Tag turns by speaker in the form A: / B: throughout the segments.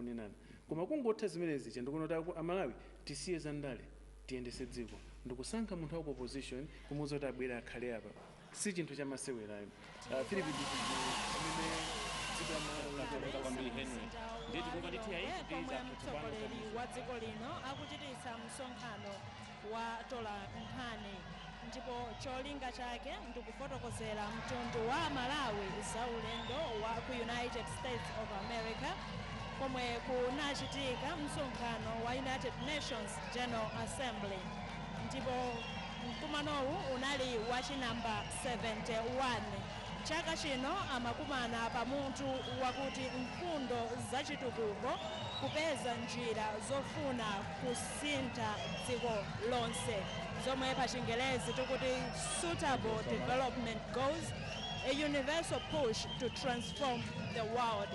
A: akunenana koma kungotha zimenezi ndikuona kuti amalawi tisiye za ndale tiyendese dziko ndikusankha munthu wa opposition kumuwuza kuti abwere akhale apa si chinthu chamasewerayo Philip
B: mtsogoleri wa dziko lino akuchititsa msonkhano wa tola nkhani ndipo cholinga chake ndikufotokozera mtundu wa Malawi za ulendo wa ku United States of America komwe kunachitika msonkhano wa United Nations General Assembly ndipo mkumanowu unali wachinamba 71 chaka chino amakumana pamutu wakuti mfundo zachitukuko kupeza njira zofuna kusintha dziko lonse zomwe pa Chingelezi tikuti suitable development goals, a universal push to transform the world.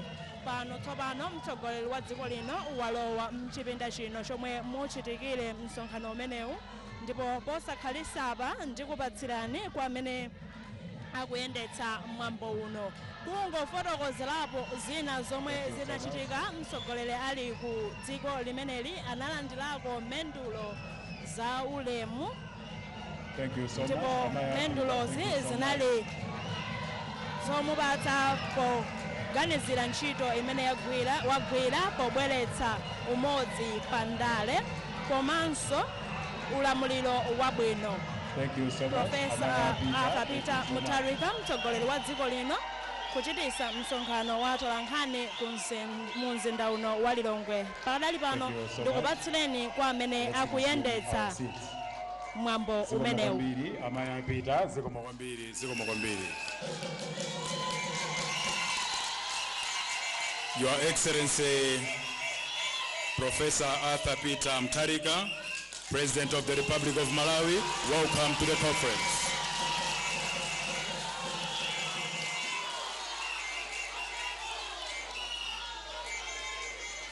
B: Pano tsopano mtsogoleri wa dziko lino walowa mchipinda chino chomwe muchitikire msonkhano umenewu ndipo posakhalisapa ndikupatsirani kwa amene akuyendetsa mwambo uno kungofotokozerapo zina zomwe zinachitika mtsogoleri ali ku dziko limeneli analandirako mendulo za ulemu ndipo mendulozi zinali zomupatsa poganizira ntchito imene wagwira pobweretsa umodzi pa ndale komanso ulamuliro wabwino. Profesa Arthur Peter Mutharika mtsogoleri wa dziko lino kuchititsa msonkhano wa tolankhani mu mzinda uno wa Lilongwe. Pakadali pano ndikupatsireni kwa amene akuyendetsa mwambo umenewu.
C: Your Excellency Professor Arthur Peter Mutharika, President of the Republic of Malawi, welcome to the conference.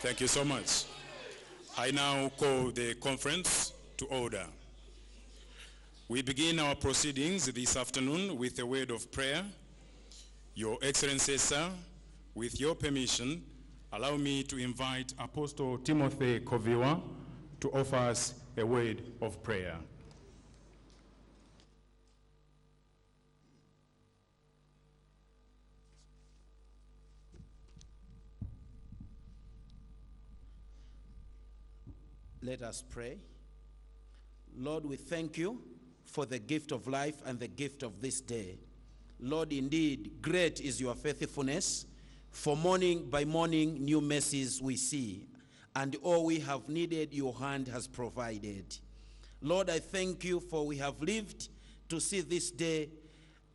C: Thank you so much. I now call the conference to order. We begin our proceedings this afternoon with a word of prayer. Your Excellency, sir, with your permission, allow me to invite Apostle Timothy Koviwa to offer us a word of prayer.
D: Let us pray. Lord, we thank you for the gift of life and the gift of this day. Lord, indeed, great is your faithfulness. For morning by morning, new mercies we see, and all we have needed, your hand has provided. Lord, I thank you for we have lived to see this day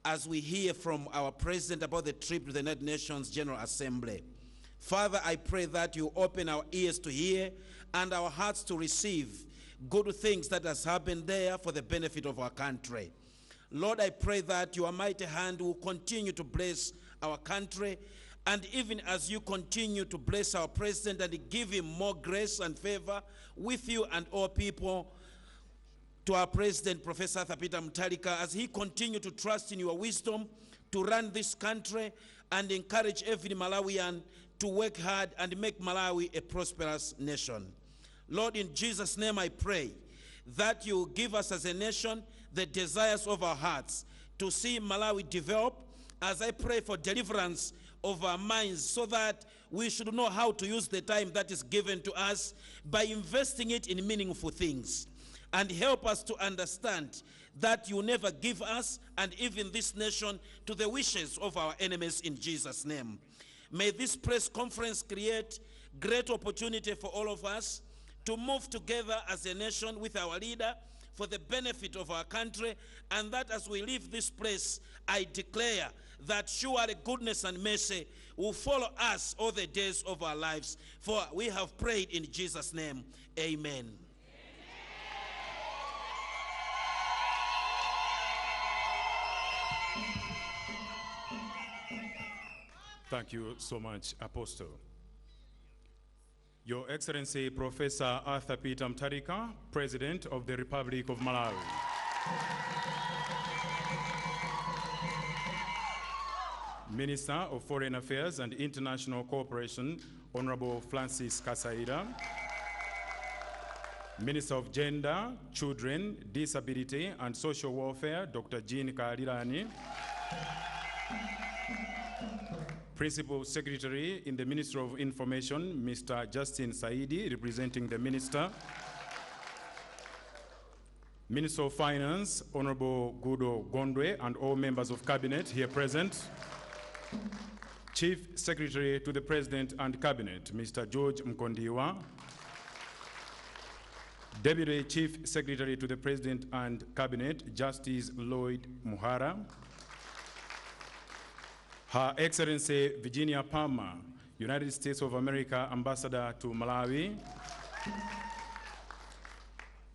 D: as we hear from our president about the trip to the United Nations General Assembly. Father, I pray that you open our ears to hear and our hearts to receive good things that has happened there for the benefit of our country. Lord, I pray that your mighty hand will continue to bless our country, and even as you continue to bless our president and give him more grace and favor with you and all people, to our president, Professor Arthur Peter Mutharika, as he continue to trust in your wisdom to run this country and encourage every Malawian to work hard and make Malawi a prosperous nation. Lord, in Jesus' name I pray that you give us as a nation the desires of our hearts to see Malawi develop, as I pray for deliverance of our minds so that we should know how to use the time that is given to us by investing it in meaningful things. And help us to understand that you never give us and even this nation to the wishes of our enemies in Jesus' name. May this press conference create great opportunity for all of us to move together as a nation with our leader for the benefit of our country, and that as we leave this place, I declare that surely goodness and mercy will follow us all the days of our lives. For we have prayed in Jesus' name. Amen.
C: Thank you so much, Apostle. Your Excellency, Professor Arthur Peter Mutharika, President of the Republic of Malawi. Minister of Foreign Affairs and International Cooperation, Honorable Francis Kasaira. Minister of Gender, Children, Disability and Social Welfare, Dr. Jean Kalirani. Principal Secretary in the Ministry of Information, Mr. Justin Saidi, representing the Minister. Minister of Finance, Honorable Gudo Gondwe, and all members of Cabinet here present. Chief Secretary to the President and Cabinet, Mr. George Mkondiwa. Deputy Chief Secretary to the President and Cabinet, Justice Lloyd Muhara. Her Excellency Virginia Palmer, United States of America Ambassador to Malawi.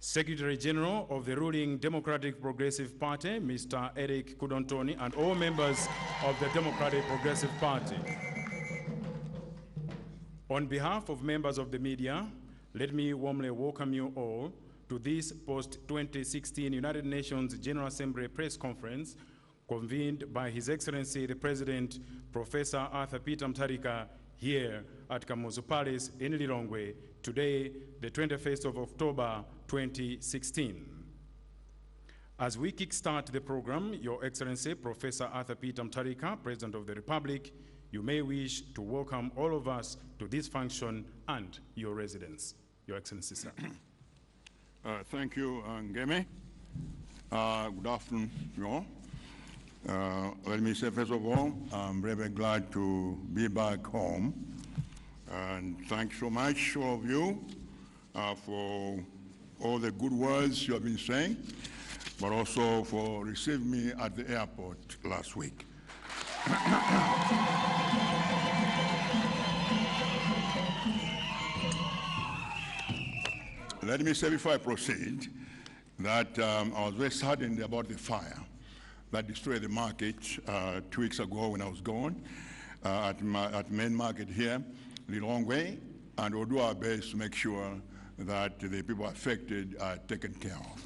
C: Secretary General of the ruling Democratic Progressive Party, Mr. Eric Kudontoni, and all members of the Democratic Progressive Party. On behalf of members of the media, let me warmly welcome you all to this post-2016 United Nations General Assembly press conference convened by His Excellency the President, Professor Arthur Peter Mutharika, here at Kamuzu Palace in Lilongwe, today, the 21st of October, 2016. As we kickstart the program, Your Excellency, Professor Arthur Peter Mutharika, President of the Republic, you may wish to welcome all of us to this function and your residents. Your Excellency, sir.
E: Thank you, Ngeme. Good afternoon, you all. Let me say, first of all, I'm very glad to be back home. And thanks so much, all of you, for all the good words you have been saying, but also for receiving me at the airport last week. Let me say before I proceed that I was very saddened about the fire that destroyed the market 2 weeks ago when I was gone at main market here, Lilongwe, and we'll do our best to make sure that the people affected are taken care of.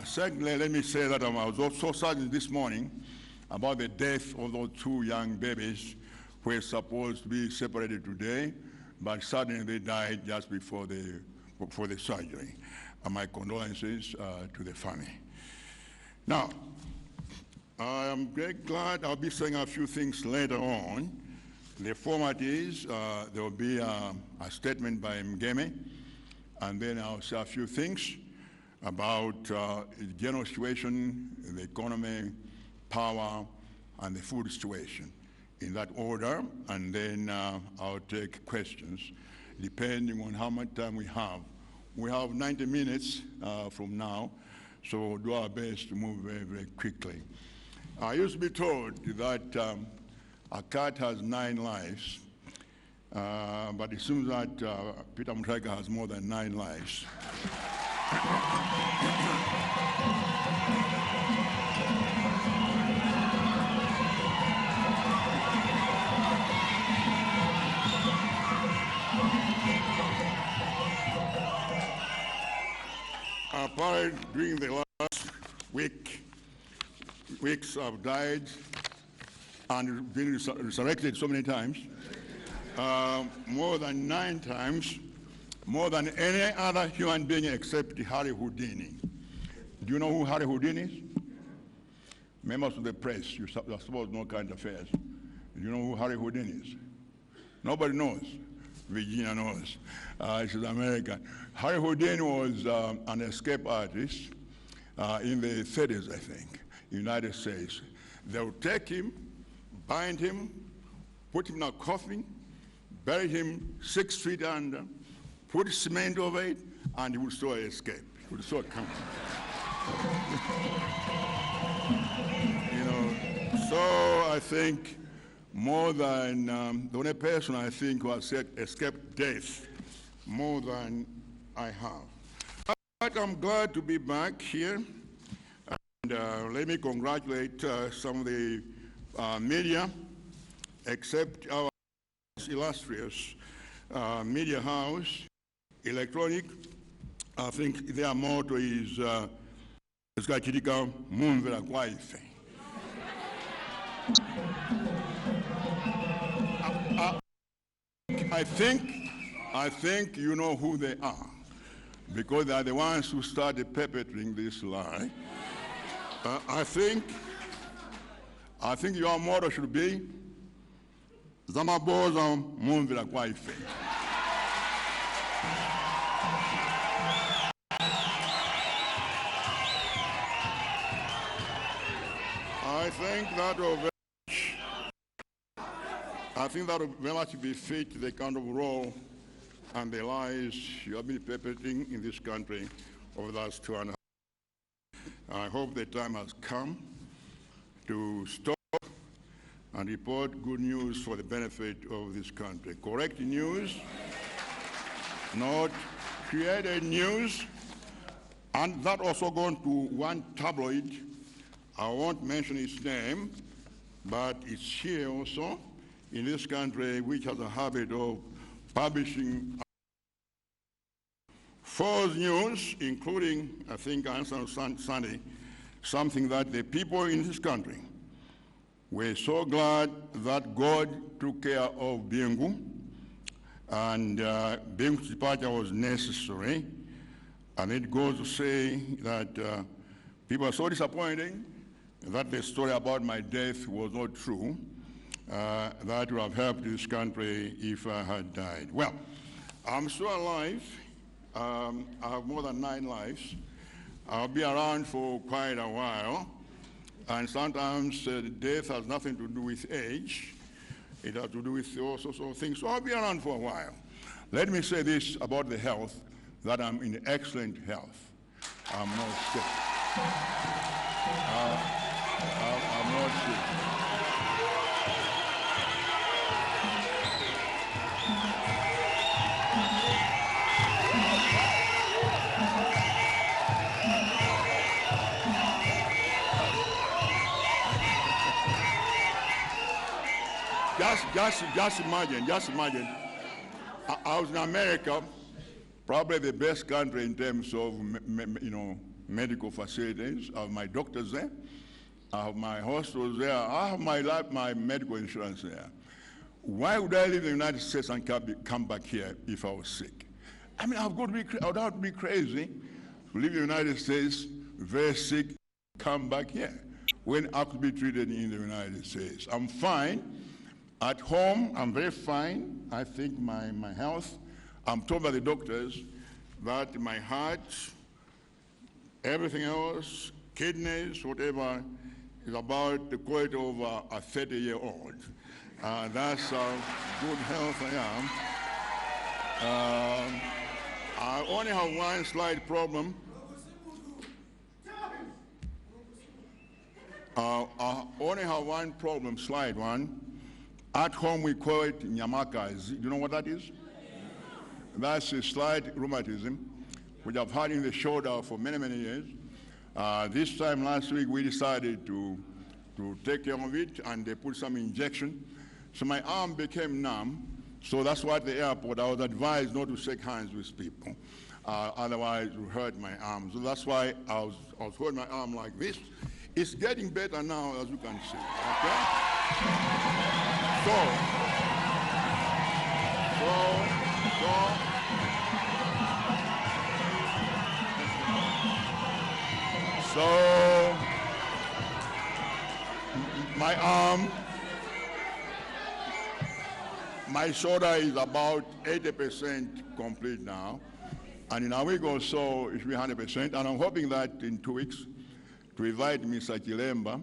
E: Secondly, let me say that I was also saddened this morning about the death of those 2 young babies who were supposed to be separated today, but suddenly they died just before the surgery. My condolences to the family. Now, I am very glad I'll be saying a few things later on. The format is there will be a statement by Ngeme, and then I'll say a few things about the general situation, the economy, power, and the food situation in that order, and then I'll take questions depending on how much time we have. We have 90 minutes from now, so we'll do our best to move very, very quickly. I used to be told that a cat has 9 lives, but it seems that Peter Mutharika has more than 9 lives. Apparently, during the last weeks I've died and been resurrected so many times, more than 9 times, more than any other human being except Harry Houdini. Do you know who Harry Houdini is? Members of the press, you suppose know current affairs. Do you know who Harry Houdini is? Nobody knows. Virginia knows. She's American. Harry Houdini was an escape artist in the 30s, I think, United States. They would take him, bind him, put him in a coffin, bury him 6 feet under, put cement over it, and he would still escape. He would still come. You know, so I think more than the only person I think who has escaped death more than I have. But I'm glad to be back here. And let me congratulate some of the media, except our illustrious media house, Electronic. I think their motto is Eskachitika mumvera kwaife. I think you know who they are, because they are the ones who started perpetrating this lie. I think your motto should be Zamaboza mumvera kwaife. I think that will very much befit the kind of role and the lies you have been perpetrating in this country over the last 2.5 years. I hope the time has come to stop and report good news for the benefit of this country. Correct news, not created news, and that also gone to one tabloid. I won't mention its name, but it's here also in this country, which has a habit of publishing false news, including, I think, on Sunday, something that the people in this country were so glad that God took care of Biengu, and Biengu's departure was necessary. And it goes to say that people are so disappointed that the story about my death was not true. That would have helped this country if I had died. Well, I'm still alive. I have more than 9 lives. I'll be around for quite a while. And sometimes death has nothing to do with age. It has to do with all sorts of things. So I'll be around for a while. Let me say this about the health, that I'm in excellent health. I'm not sick. I'm not sick. Just imagine. I was in America, probably the best country in terms of medical facilities. I have my doctors there. I have my hospitals there. I have my medical insurance there. Why would I leave the United States and come back here if I was sick? I mean, I would have to be crazy to leave the United States very sick, come back here when I could be treated in the United States. I'm fine. At home, I'm very fine. I think my health, I'm told by the doctors that my heart, everything else, kidneys, whatever, is about the quality of a 30-year-old. That's how good health I am. I only have one slight problem. I only have one problem, slight one. At home, we call it nyamakazi. Do you know what that is? That's a slight rheumatism, which I've had in the shoulder for many, many years. This time last week, we decided to take care of it, and they put some injection. So my arm became numb. So that's why at the airport, I was advised not to shake hands with people. Otherwise, it would hurt my arm. So that's why I was holding my arm like this. It's getting better now, as you can see. Okay? So my arm, my shoulder is about 80% complete now. And in a week or so, it should be 100%. And I'm hoping that in 2 weeks, to invite Mr. Chilemba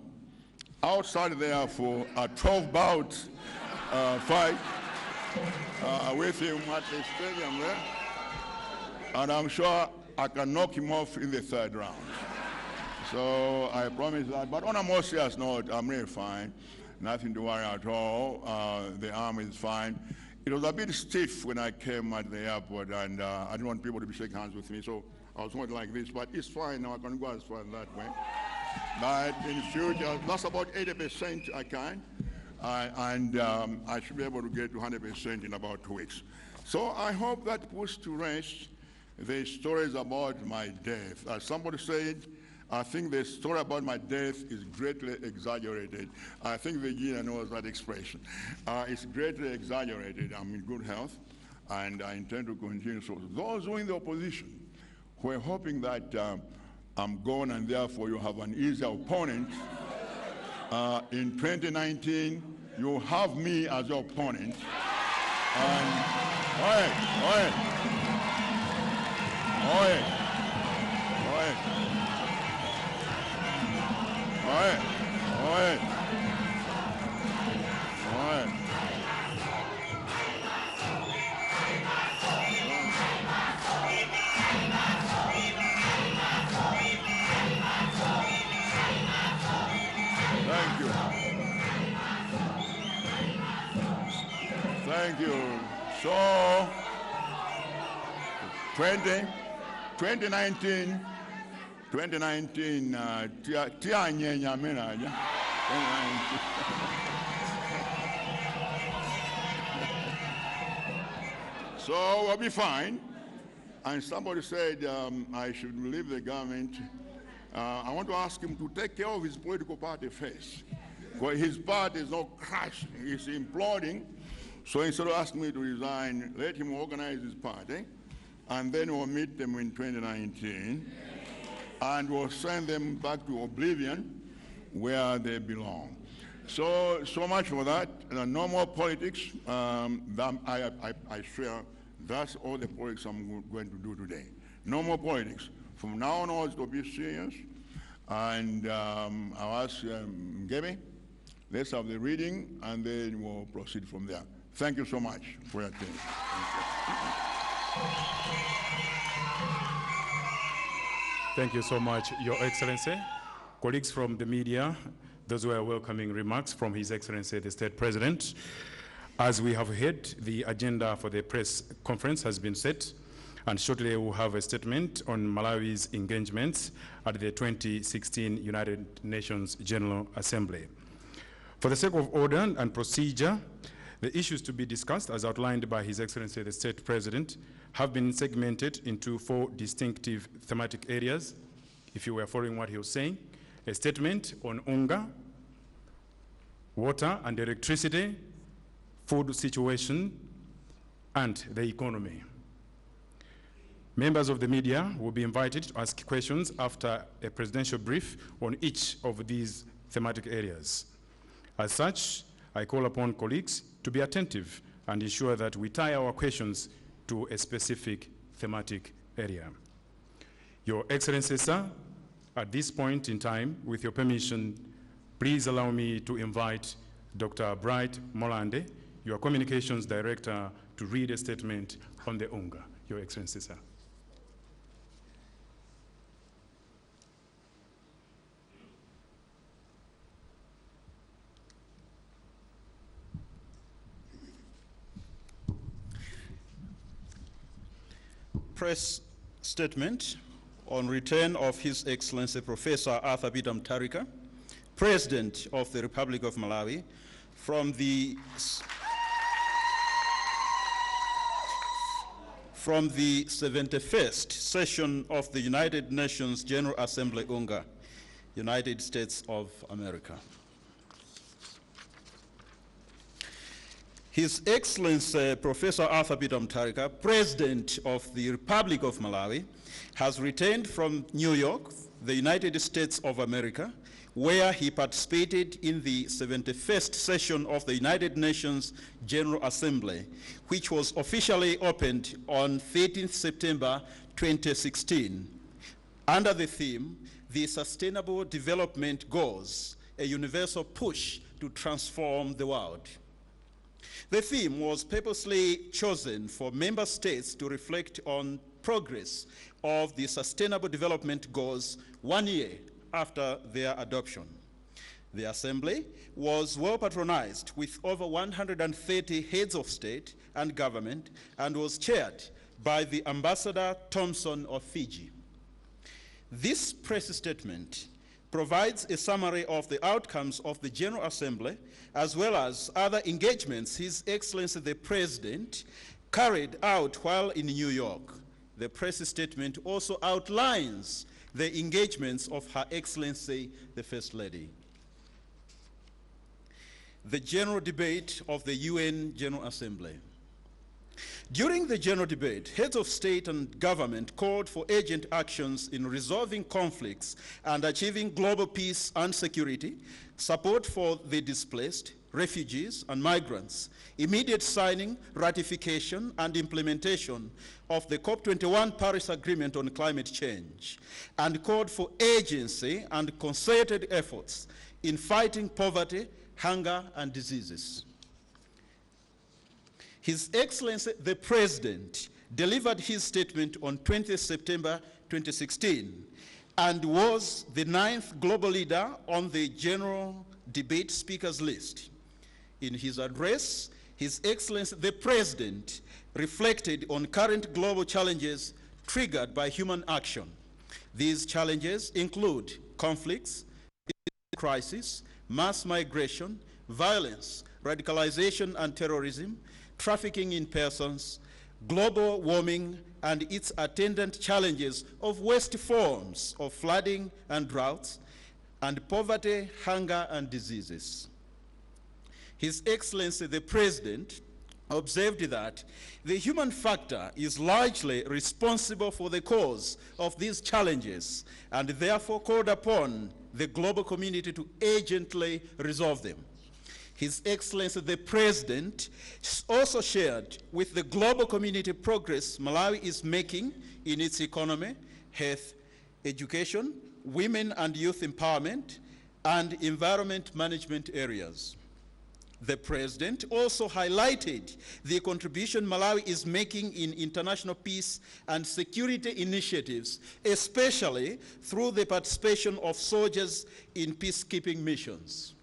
E: outside there for a 12-bout fight with him at the stadium there. And I'm sure I can knock him off in the 3rd round. So I promise that. But on a more serious note, I'm really fine. Nothing to worry at all. The arm is fine. It was a bit stiff when I came at the airport, and I didn't want people to be shaking hands with me, so I was holding like this. But it's fine now. I can go as far as that way. But in future, that's about 80% I can. And I should be able to get to 100% in about 2 weeks. So I hope that puts to rest the stories about my death. As somebody said, I think the story about my death is greatly exaggerated. I think Virginia knows that expression. It's greatly exaggerated. I'm in good health, and I intend to continue. So those who are in the opposition who are hoping that I'm gone and therefore you have an easy opponent, in 2019, you have me as your opponent. And, Thank you. Thank you. So, 2019, so we'll be fine. And somebody said I should leave the government. I want to ask him to take care of his political party first. Because his party is not crashing, it's imploding. So instead of asking me to resign, let him organize his party, and then we'll meet them in 2019, and we'll send them back to oblivion where they belong. So much for that. No more politics. I swear that's all the politics I'm going to do today. No more politics. From now onwards, it'll be serious. And I'll ask Gabby, let's have the reading, and then we'll proceed from there. Thank you so much for your attention.
C: Thank you so much, Your Excellency. Colleagues from the media, those were welcoming remarks from His Excellency, the State President. As we have heard, the agenda for the press conference has been set, and shortly we'll have a statement on Malawi's engagements at the 2016 United Nations General Assembly. For the sake of order and procedure, the issues to be discussed, as outlined by His Excellency the State President, have been segmented into 4 distinctive thematic areas. If you were following what he was saying, a statement on UNGA, water and electricity, food situation, and the economy. Members of the media will be invited to ask questions after a presidential brief on each of these thematic areas. As such, I call upon colleagues to be attentive and ensure that we tie our questions to a specific thematic area. Your Excellency, sir, at this point in time, with your permission, please allow me to invite Dr. Bright Molande, your Communications Director, to read a statement on the UNGA. Your Excellency, sir.
F: Press statement on return of His Excellency Professor Arthur Peter Mutharika, President of the Republic of Malawi, from the 71st session of the United Nations General Assembly, UNGA, United States of America. His Excellency Professor Arthur Peter Mutharika, President of the Republic of Malawi, has returned from New York, the United States of America, where he participated in the 71st session of the United Nations General Assembly, which was officially opened on 13th September 2016, under the theme, The Sustainable Development Goals, a universal push to transform the world. The theme was purposely chosen for member states to reflect on progress of the Sustainable Development Goals 1 year after their adoption. The Assembly was well patronized with over 130 heads of state and government and was chaired by the Ambassador Thompson of Fiji. This press statement provides a summary of the outcomes of the General Assembly as well as other engagements His Excellency the President carried out while in New York. The press statement also outlines the engagements of Her Excellency, the First Lady. The general debate of the UN General Assembly. During the general debate, heads of state and government called for urgent actions in resolving conflicts and achieving global peace and security, support for the displaced, refugees and migrants, immediate signing, ratification and implementation of the COP21 Paris Agreement on climate change, and called for urgency and concerted efforts in fighting poverty, hunger and diseases. His Excellency the President delivered his statement on 20 September 2016 and was the 9th global leader on the general debate speakers list. In his address, His Excellency the President reflected on current global challenges triggered by human action. These challenges include conflicts, crisis, mass migration, violence, radicalization and terrorism, trafficking in persons, global warming, and its attendant challenges of worst forms of flooding and droughts, and poverty, hunger, and diseases. His Excellency the President observed that the human factor is largely responsible for the cause of these challenges and therefore called upon the global community to urgently resolve them. His Excellency the President also shared with the global community progress Malawi is making in its economy, health, education, women and youth empowerment, and environment management areas. The President also highlighted the contribution Malawi is making in international peace and security initiatives, especially through the participation of soldiers in peacekeeping missions.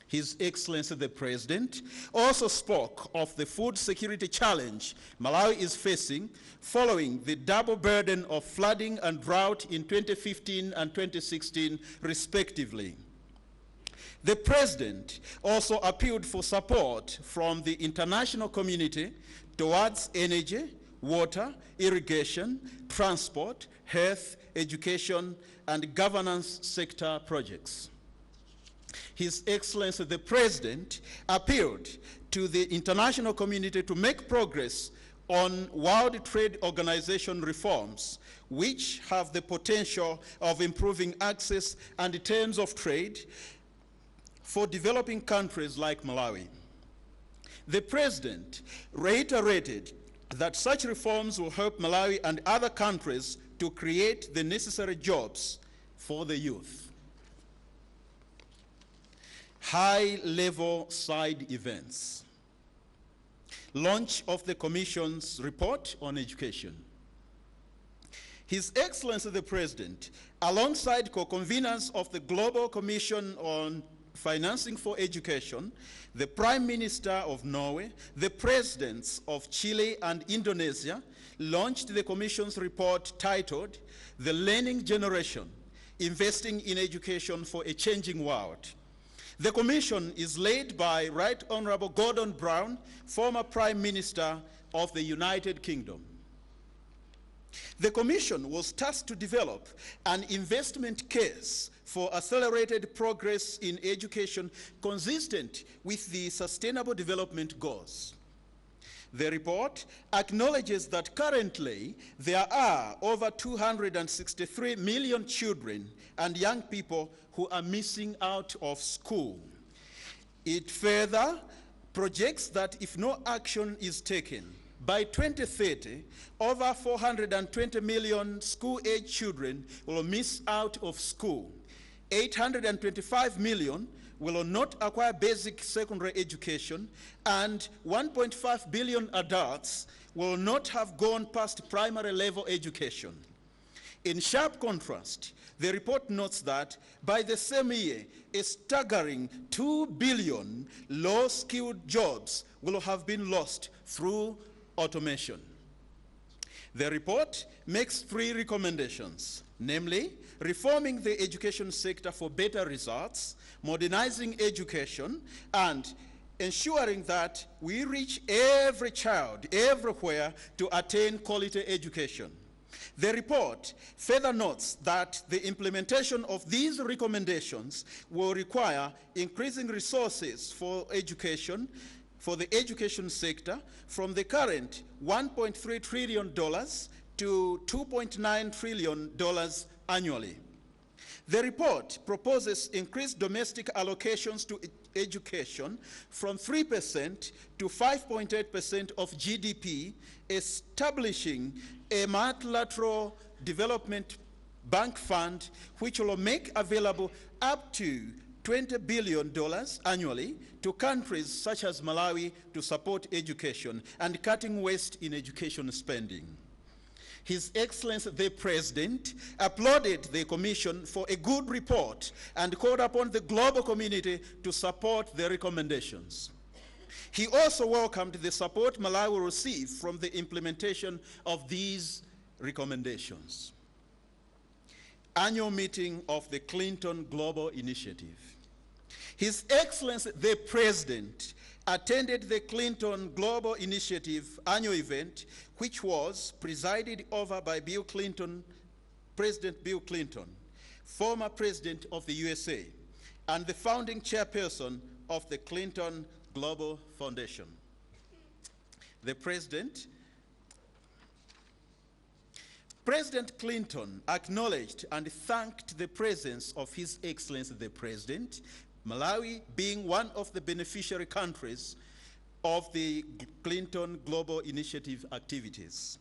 F: His Excellency the President also spoke of the food security challenge Malawi is facing following the double burden of flooding and drought in 2015 and 2016, respectively. The President also appealed for support from the international community towards energy, water, irrigation, transport, health, education, and governance sector projects. His Excellency the President appealed to the international community to make progress on World Trade Organization reforms, which have the potential of improving access and terms of trade for developing countries like Malawi. The President reiterated that such reforms will help Malawi and other countries to create the necessary jobs for the youth. High-level side events. Launch of the Commission's report on education. His Excellency the President, alongside co-conveners of the Global Commission on Financing for Education, the Prime Minister of Norway, the Presidents of Chile and Indonesia, launched the Commission's report titled, The Learning Generation, Investing in Education for a Changing World. The Commission is led by Right Honorable Gordon Brown, former Prime Minister of the United Kingdom. The Commission was tasked to develop an investment case for accelerated progress in education consistent with the Sustainable Development Goals. The report acknowledges that currently there are over 263 million children and young people who are missing out of school. It further projects that if no action is taken, by 2030, over 420 million school-age children will miss out of school. 825 million will not acquire basic secondary education, and 1.5 billion adults will not have gone past primary level education. In sharp contrast, the report notes that by the same year, a staggering 2 billion low-skilled jobs will have been lost through automation. The report makes 3 recommendations, namely, reforming the education sector for better results, modernizing education, and ensuring that we reach every child everywhere to attain quality education. The report further notes that the implementation of these recommendations will require increasing resources for education, for the education sector, from the current $1.3 trillion to $2.9 trillion annually. The report proposes increased domestic allocations to education from 3% to 5.8% of GDP, establishing a multilateral development bank fund which will make available up to $20 billion annually to countries such as Malawi to support education and cutting waste in education spending. His Excellency the President applauded the Commission for a good report and called upon the global community to support the recommendations. He also welcomed the support Malawi will receive from the implementation of these recommendations. Annual meeting of the Clinton Global Initiative. His Excellency the President attended the Clinton Global Initiative annual event, which was presided over by Bill Clinton, President Bill Clinton, former President of the USA, and the founding chairperson of the Clinton Global Foundation. The President Clinton acknowledged and thanked the presence of His Excellency the President, Malawi being one of the beneficiary countries of the Clinton Global Initiative activities.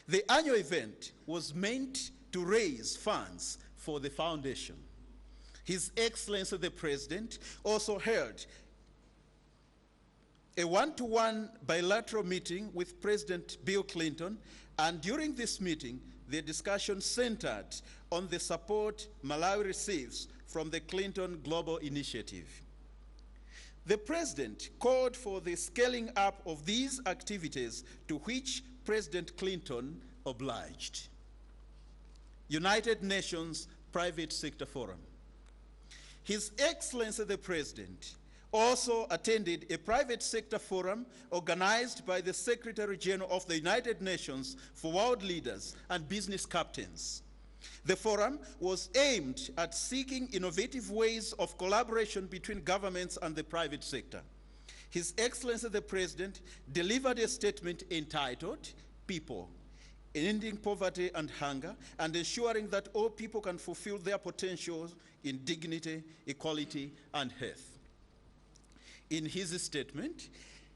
F: The annual event was meant to raise funds for the foundation. His Excellency the President also held a one-to-one bilateral meeting with President Bill Clinton, and during this meeting, the discussion centered on the support Malawi receives from the Clinton Global Initiative. The President called for the scaling up of these activities, to which President Clinton obliged. United Nations Private Sector Forum. His Excellency the President also attended a private sector forum organized by the Secretary General of the United Nations for World Leaders and Business Captains. The forum was aimed at seeking innovative ways of collaboration between governments and the private sector. His Excellency the President delivered a statement entitled, "People, Ending Poverty and Hunger and Ensuring that All People Can Fulfill Their Potentials in Dignity, Equality, and Health." In his statement,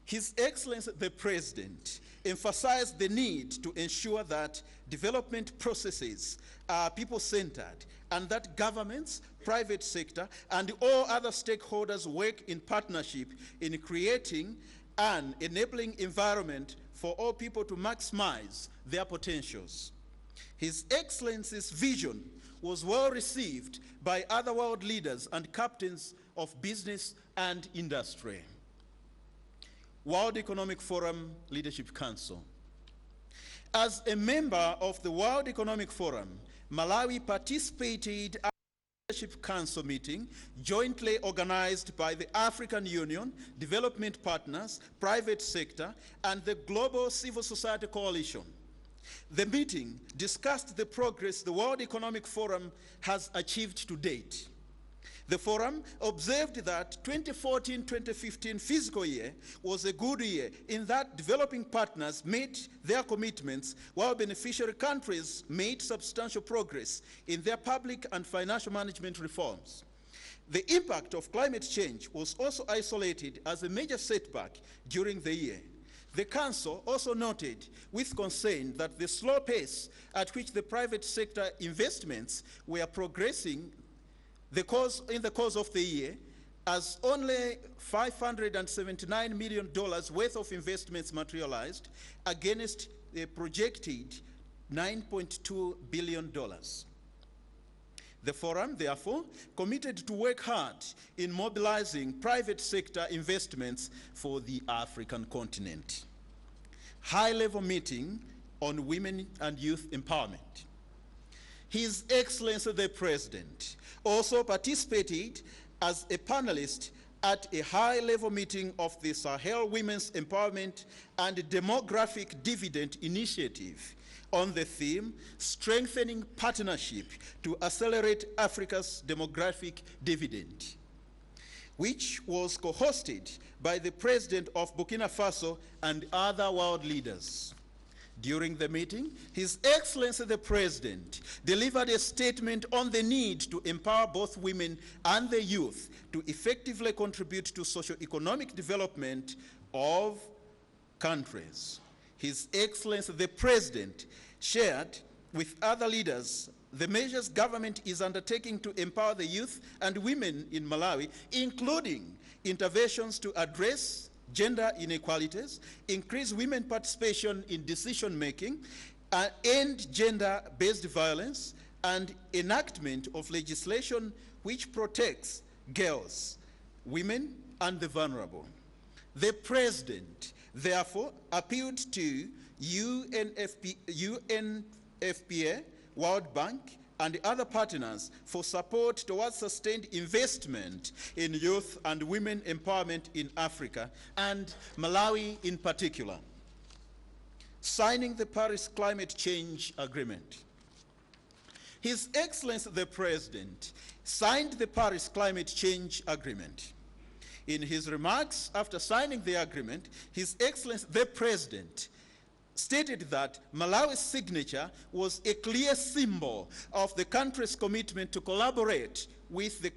F: His Excellency the President emphasized the need to ensure that development processes are people-centered and that governments, private sector, and all other stakeholders work in partnership in creating an enabling environment for all people to maximize their potentials. His Excellency's vision was well received by other world leaders and captains of business and industry. World Economic Forum Leadership Council. As a member of the World Economic Forum, Malawi participated at the Leadership Council meeting jointly organized by the African Union, development partners, private sector, and the Global Civil Society Coalition. The meeting discussed the progress the World Economic Forum has achieved to date. The forum observed that 2014-2015 fiscal year was a good year in that developing partners met their commitments while beneficiary countries made substantial progress in their public and financial management reforms. The impact of climate change was also isolated as a major setback during the year. The Council also noted with concern that the slow pace at which the private sector investments were progressing in the course of the year, as only $579 million worth of investments materialized against a projected $9.2 billion. The forum, therefore, committed to work hard in mobilizing private sector investments for the African continent. High-level meeting on women and youth empowerment. His Excellency the President also participated as a panelist at a high-level meeting of the Sahel Women's Empowerment and Demographic Dividend Initiative on the theme, Strengthening Partnership to Accelerate Africa's Demographic Dividend, which was co-hosted by the President of Burkina Faso and other world leaders. During the meeting, His Excellency the President delivered a statement on the need to empower both women and the youth to effectively contribute to socio-economic development of countries. His Excellency the President shared with other leaders the measures government is undertaking to empower the youth and women in Malawi, including interventions to address gender inequalities, increase women participation in decision-making, end gender-based violence, and enactment of legislation which protects girls, women, and the vulnerable. The President therefore appealed to UNFPA, World Bank, and other partners for support towards sustained investment in youth and women empowerment in Africa, and Malawi in particular. Signing the Paris Climate Change Agreement. His Excellency the President signed the Paris Climate Change Agreement. In his remarks after signing the agreement, His Excellency the President stated that Malawi's signature was a clear symbol of the country's commitment to collaborate with the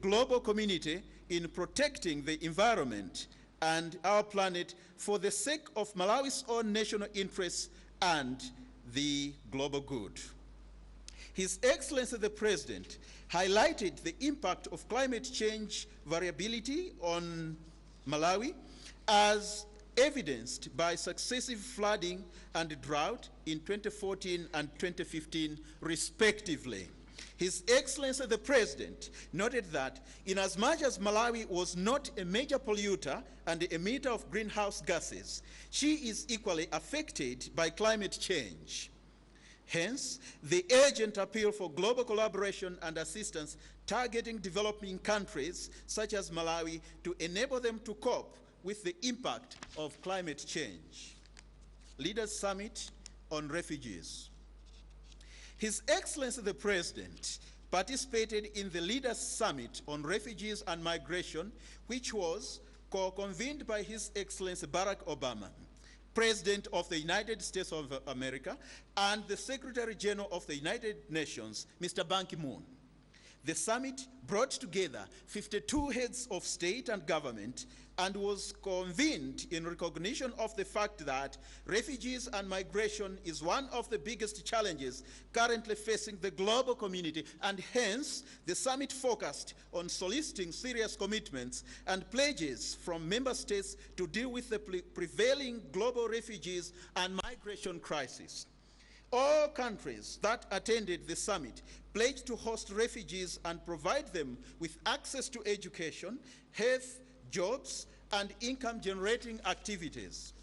F: global community in protecting the environment and our planet for the sake of Malawi's own national interests and the global good. His Excellency the President highlighted the impact of climate change variability on Malawi as evidenced by successive flooding and drought in 2014 and 2015, respectively. His Excellency the President noted that inasmuch as Malawi was not a major polluter and emitter of greenhouse gases, she is equally affected by climate change. Hence, the urgent appeal for global collaboration and assistance targeting developing countries such as Malawi to enable them to cope with the impact of climate change. Leaders Summit on Refugees. His Excellency the President participated in the Leaders Summit on Refugees and Migration, which was co-convened by His Excellency Barack Obama, President of the United States of America, and the Secretary General of the United Nations, Mr. Ban Ki-moon. The summit brought together 52 heads of state and government and was convened in recognition of the fact that refugees and migration is one of the biggest challenges currently facing the global community, and hence the summit focused on soliciting serious commitments and pledges from member states to deal with the prevailing global refugees and migration crisis. All countries that attended the summit pledged to host refugees and provide them with access to education, health, jobs, and income-generating activities.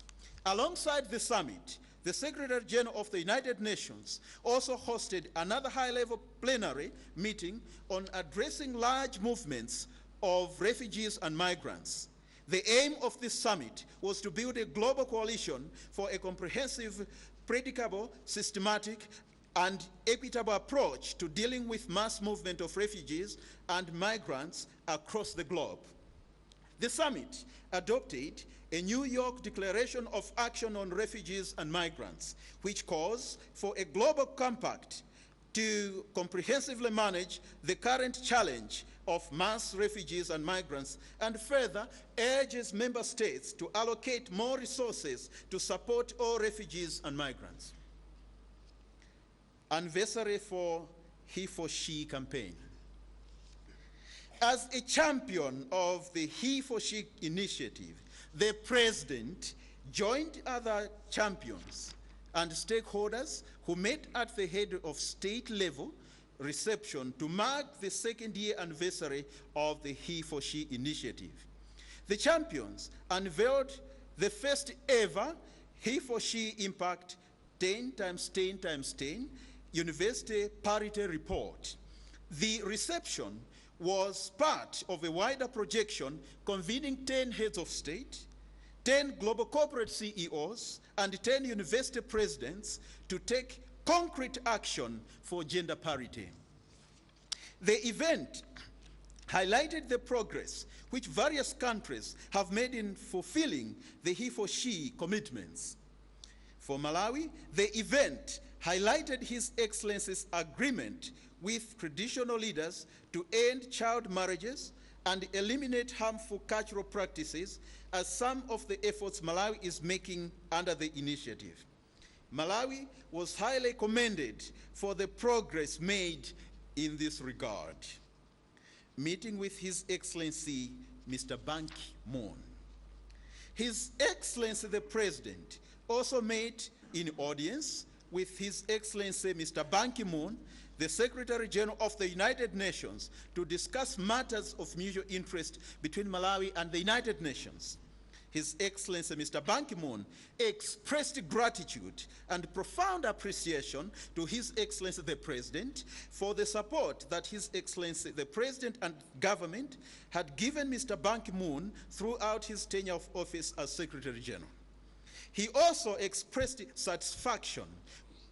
F: Alongside the summit, the Secretary General of the United Nations also hosted another high-level plenary meeting on addressing large movements of refugees and migrants. The aim of this summit was to build a global coalition for a comprehensive, predictable, systematic, and equitable approach to dealing with mass movement of refugees and migrants across the globe. The summit adopted a New York Declaration of Action on Refugees and Migrants, which calls for a global compact to comprehensively manage the current challenge of mass refugees and migrants, and further urges member states to allocate more resources to support all refugees and migrants. Anniversary for He for She campaign. As a champion of the He for She initiative, the President joined other champions and stakeholders who met at the head of state-level reception to mark the second-year anniversary of the He for She initiative. The champions unveiled the first ever He for She Impact 10 times 10 times 10 University Parity Report. The reception was part of a wider projection convening 10 heads of state, 10 global corporate CEOs, and 10 university presidents to take concrete action for gender parity. The event highlighted the progress which various countries have made in fulfilling the he for she commitments. For Malawi, the event highlighted His Excellency's agreement with traditional leaders to end child marriages and eliminate harmful cultural practices as some of the efforts Malawi is making under the initiative. Malawi was highly commended for the progress made in this regard. Meeting with His Excellency Mr. Ban Ki-moon. His Excellency the President also met in audience with His Excellency Mr. Ban Ki-moon, the Secretary General of the United Nations, to discuss matters of mutual interest between Malawi and the United Nations. His Excellency Mr. Ban Ki-moon expressed gratitude and profound appreciation to His Excellency the President for the support that His Excellency the President and government had given Mr. Ban Ki-moon throughout his tenure of office as Secretary General. He also expressed satisfaction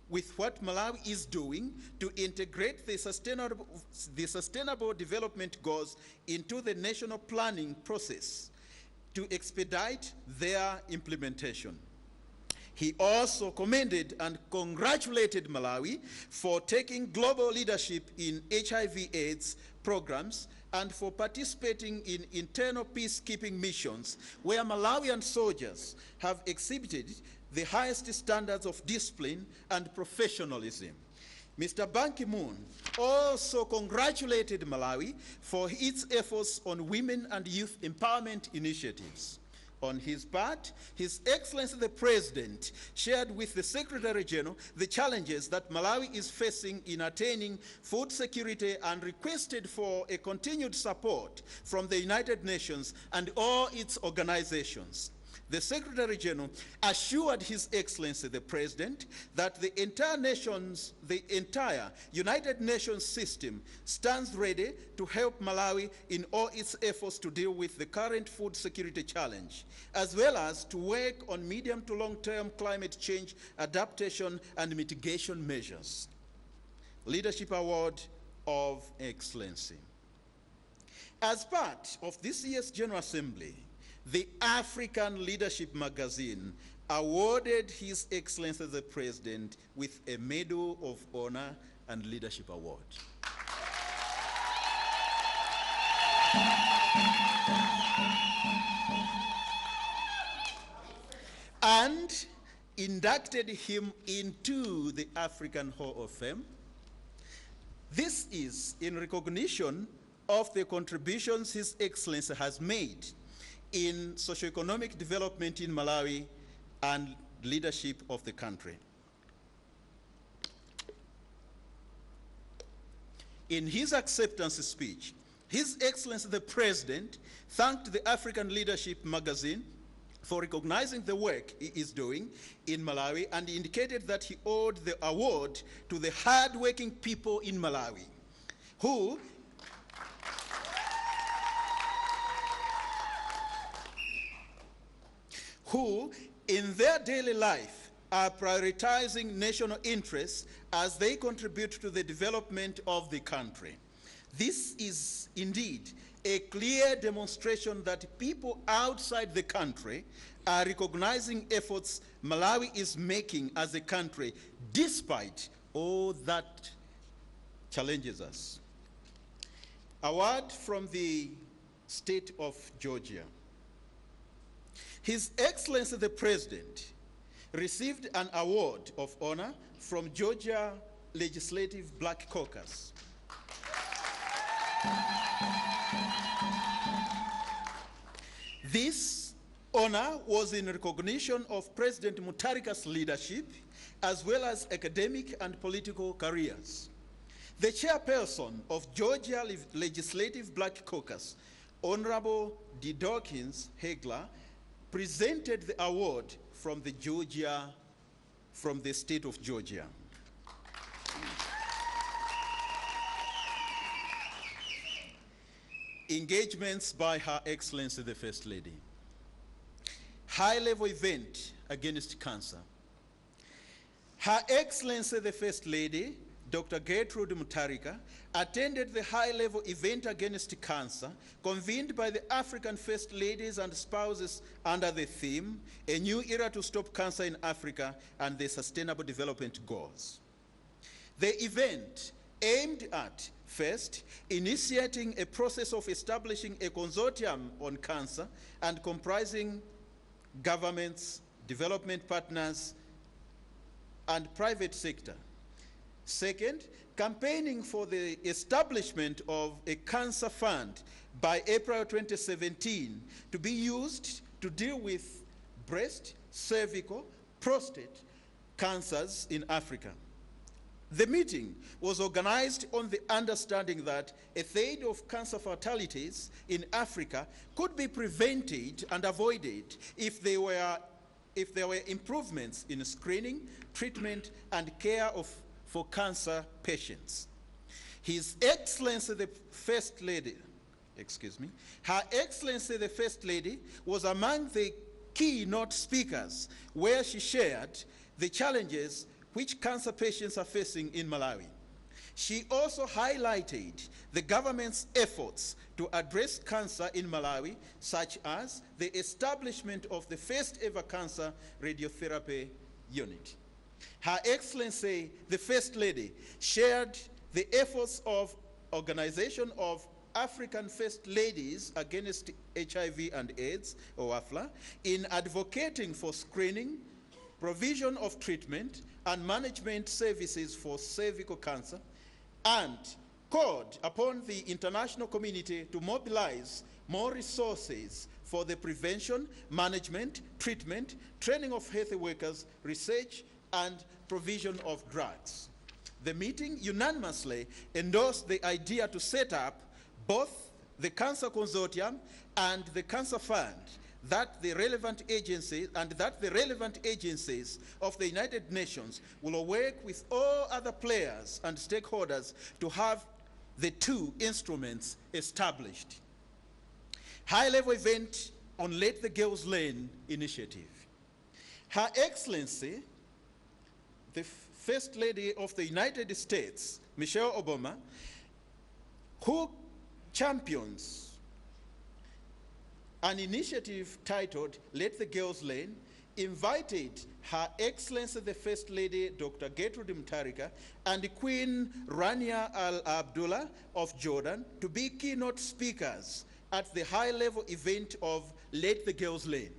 F: with what Malawi is doing to integrate the sustainable development goals into the national planning process to expedite their implementation. He also commended and congratulated Malawi for taking global leadership in HIV/AIDS programs and for participating in internal peacekeeping missions where Malawian soldiers have exhibited the highest standards of discipline and professionalism. Mr. Ban Ki-moon also congratulated Malawi for its efforts on women and youth empowerment initiatives. On his part, His Excellency the President shared with the Secretary General the challenges that Malawi is facing in attaining food security and requested for a continued support from the United Nations and all its organizations. The Secretary General assured His Excellency the President that the entire United Nations system stands ready to help Malawi in all its efforts to deal with the current food security challenge, as well as to work on medium to long-term climate change adaptation and mitigation measures. Leadership Award of Excellency. As part of this year's General Assembly, the African Leadership Magazine awarded His Excellency the President with a Medal of Honor and Leadership Award. And inducted him into the African Hall of Fame. This is in recognition of the contributions His Excellency has made in socioeconomic development in Malawi and leadership of the country. In his acceptance speech, His Excellency the President thanked the African Leadership Magazine for recognizing the work he is doing in Malawi and indicated that he owed the award to the hard-working people in Malawi who in their daily life are prioritizing national interests as they contribute to the development of the country. This is indeed a clear demonstration that people outside the country are recognizing efforts Malawi is making as a country despite all that challenges us. Award from the state of Georgia. His Excellency the President received an award of honor from Georgia Legislative Black Caucus. This honor was in recognition of President Mutharika's leadership as well as academic and political careers. The chairperson of Georgia Legislative Black Caucus, Honorable D. Dawkins Hegler, presented the award from the state of Georgia. Engagements by Her Excellency the First Lady. high-level event against cancer. Her Excellency the First Lady, Dr. Gertrude Mutharika, attended the high-level event against cancer convened by the African First Ladies and Spouses under the theme, A New Era to Stop Cancer in Africa and the Sustainable Development Goals. The event aimed at, first, initiating a process of establishing a consortium on cancer and comprising governments, development partners, and private sector. Second, campaigning for the establishment of a cancer fund by April 2017 to be used to deal with breast, cervical, prostate cancers in Africa. The meeting was organized on the understanding that a third of cancer fatalities in Africa could be prevented and avoided if there were improvements in screening, treatment, and care for cancer patients. His Excellency the First Lady, Her Excellency the First Lady was among the keynote speakers where she shared the challenges which cancer patients are facing in Malawi. She also highlighted the government's efforts to address cancer in Malawi, such as the establishment of the first ever cancer radiotherapy unit. Her Excellency, the First Lady, shared the efforts of Organization of African First Ladies Against HIV and AIDS, OAFLA, in advocating for screening, provision of treatment, and management services for cervical cancer, and called upon the international community to mobilize more resources for the prevention, management, treatment, training of health workers, research, and provision of drugs. The meeting unanimously endorsed the idea to set up both the Cancer Consortium and the Cancer Fund, that the relevant agencies of the United Nations will work with all other players and stakeholders to have the two instruments established. High-level event on Let the Girls Learn initiative. Her Excellency, the First Lady of the United States, Michelle Obama, who champions an initiative titled Let the Girls Learn, invited Her Excellency the First Lady, Dr. Gertrude Mutharika, and Queen Rania Al Abdullah of Jordan to be keynote speakers at the high-level event of Let the Girls Learn.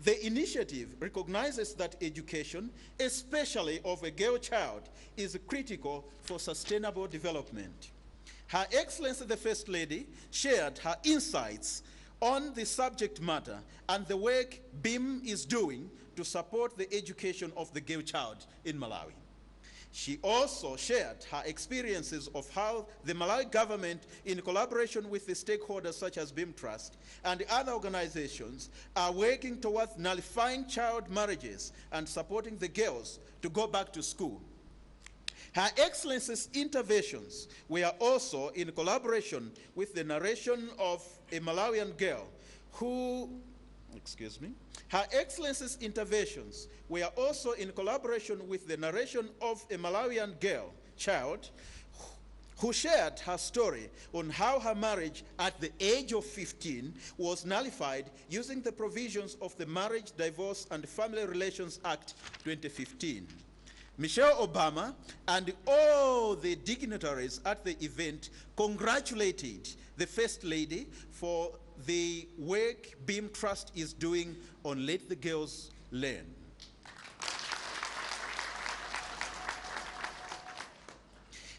F: The initiative recognizes that education, especially of a girl child, is critical for sustainable development. Her Excellency the First Lady shared her insights on the subject matter and the work BIM is doing to support the education of the girl child in Malawi. She also shared her experiences of how the Malawi government, in collaboration with the stakeholders such as BIM Trust and other organizations, are working towards nullifying child marriages and supporting the girls to go back to school. Her Excellency's interventions were also in collaboration with the narration of a Malawian girl who, Her Excellency's interventions were also in collaboration with the narration of a Malawian child who shared her story on how her marriage at the age of 15 was nullified using the provisions of the Marriage, Divorce, and Family Relations Act 2015. Michelle Obama and all the dignitaries at the event congratulated the First Lady for the work BIM Trust is doing on Let the Girls Learn.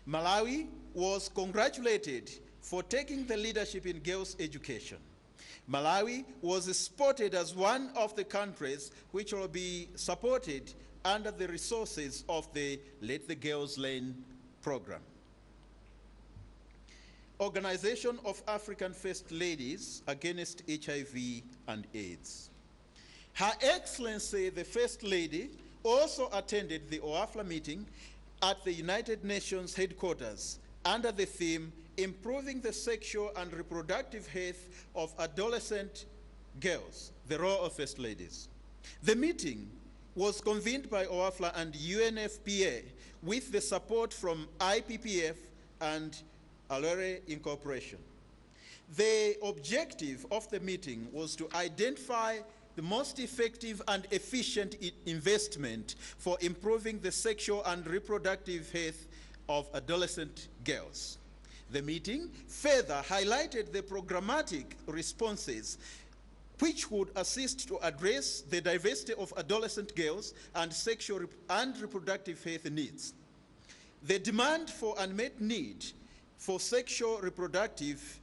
F: Malawi was congratulated for taking the leadership in girls' education. Malawi was spotted as one of the countries which will be supported under the resources of the Let the Girls Learn program. Organization of African First Ladies Against HIV and AIDS. Her Excellency, the First Lady, also attended the OAFLA meeting at the United Nations headquarters under the theme, Improving the Sexual and Reproductive Health of Adolescent girls, the role of first ladies. The meeting was convened by OAFLA and UNFPA with the support from IPPF and Alere Incorporation. The objective of the meeting was to identify the most effective and efficient investment for improving the sexual and reproductive health of adolescent girls. The meeting further highlighted the programmatic responses which would assist to address the diversity of adolescent girls and sexual and reproductive health needs. The demand for unmet need for sexual reproductive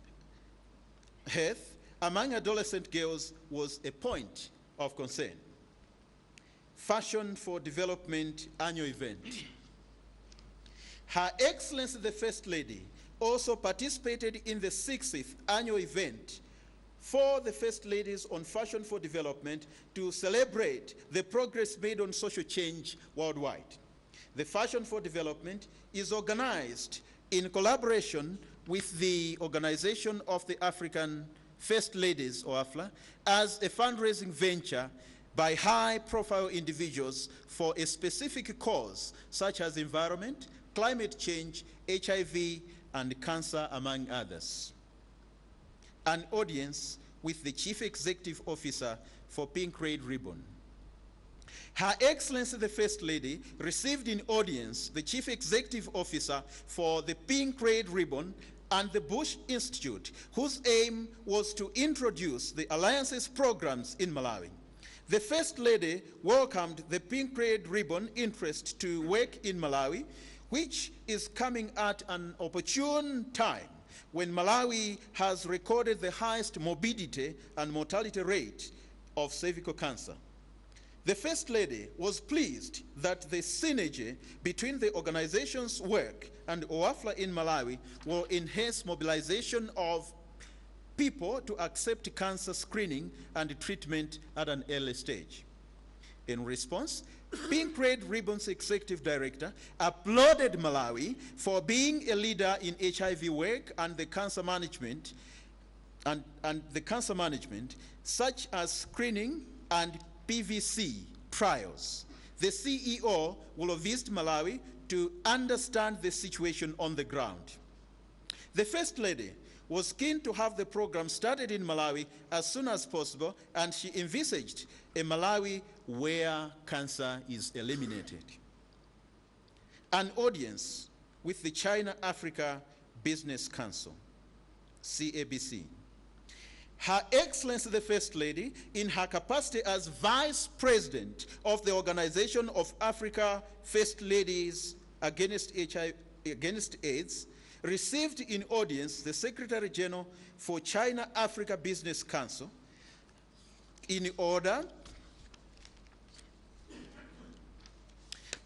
F: health among adolescent girls was a point of concern. Fashion for Development annual event. Her Excellency the First Lady also participated in the 60th annual event for the First Ladies on Fashion for Development to celebrate the progress made on social change worldwide. The Fashion for Development is organized in collaboration with the Organization of the African First Ladies, OAFLA, as a fundraising venture by high-profile individuals for a specific cause, such as environment, climate change, HIV, and cancer, among others. An audience with the Chief Executive Officer for Pink Red Ribbon. Her Excellency the First Lady received in audience the Chief Executive Officer for the Pink Red Ribbon and the Bush Institute, whose aim was to introduce the Alliance's programs in Malawi. The First Lady welcomed the Pink Red Ribbon interest to work in Malawi, which is coming at an opportune time when Malawi has recorded the highest morbidity and mortality rate of cervical cancer. The First Lady was pleased that the synergy between the organization's work and OAFLA in Malawi will enhance mobilization of people to accept cancer screening and treatment at an early stage. In response, Pink Red Ribbon's Executive Director applauded Malawi for being a leader in HIV work and the cancer management, such as screening and PVC trials. The CEO will visit Malawi to understand the situation on the ground. The First Lady was keen to have the program started in Malawi as soon as possible, and she envisaged a Malawi where cancer is eliminated. An audience with the China-Africa Business Council, CABC. Her Excellency the First Lady, in her capacity as Vice President of the Organization of Africa First Ladies Against AIDS, received in audience the Secretary General for China-Africa Business Council in order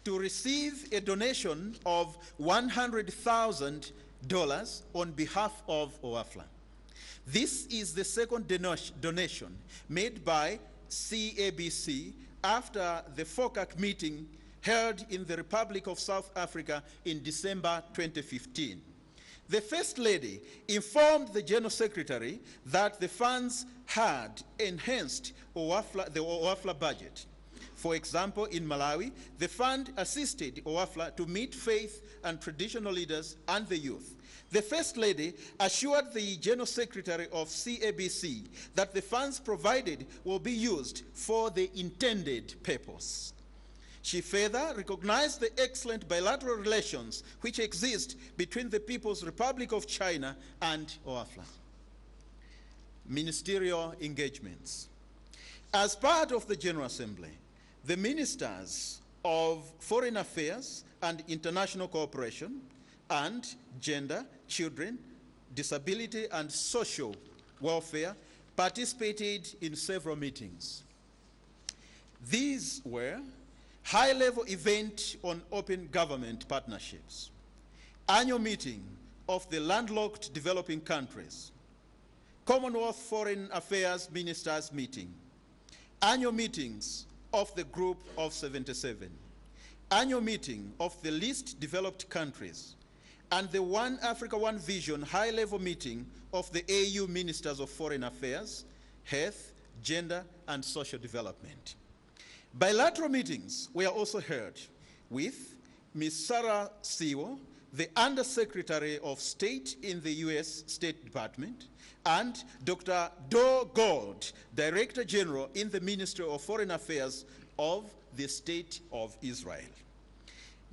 F: to receive a donation of $100,000 on behalf of OAFLA. This is the second donation made by CABC after the FOCAC meeting held in the Republic of South Africa in December 2015. The First Lady informed the General Secretary that the funds had enhanced the OAFLA budget. For example, in Malawi, the fund assisted OAFLA to meet faith and traditional leaders and the youth. The First Lady assured the General Secretary of CABC that the funds provided will be used for the intended purpose. She further recognized the excellent bilateral relations which exist between the People's Republic of China and OAFLA. Ministerial engagements. As part of the General Assembly, the Ministers of Foreign Affairs and International Cooperation and Gender, Children, Disability and Social Welfare participated in several meetings. These were high-level event on open government partnerships, annual meeting of the landlocked developing countries, Commonwealth Foreign Affairs Ministers meeting, annual meetings of the Group of 77, annual meeting of the least developed countries, and the One Africa, One Vision high-level meeting of the AU Ministers of Foreign Affairs, Health, gender, and social development. Bilateral meetings were also held with Ms. Sarah Sewell, the Undersecretary of State in the U.S. State Department, and Dr. Doe Gold, Director General in the Ministry of Foreign Affairs of the State of Israel.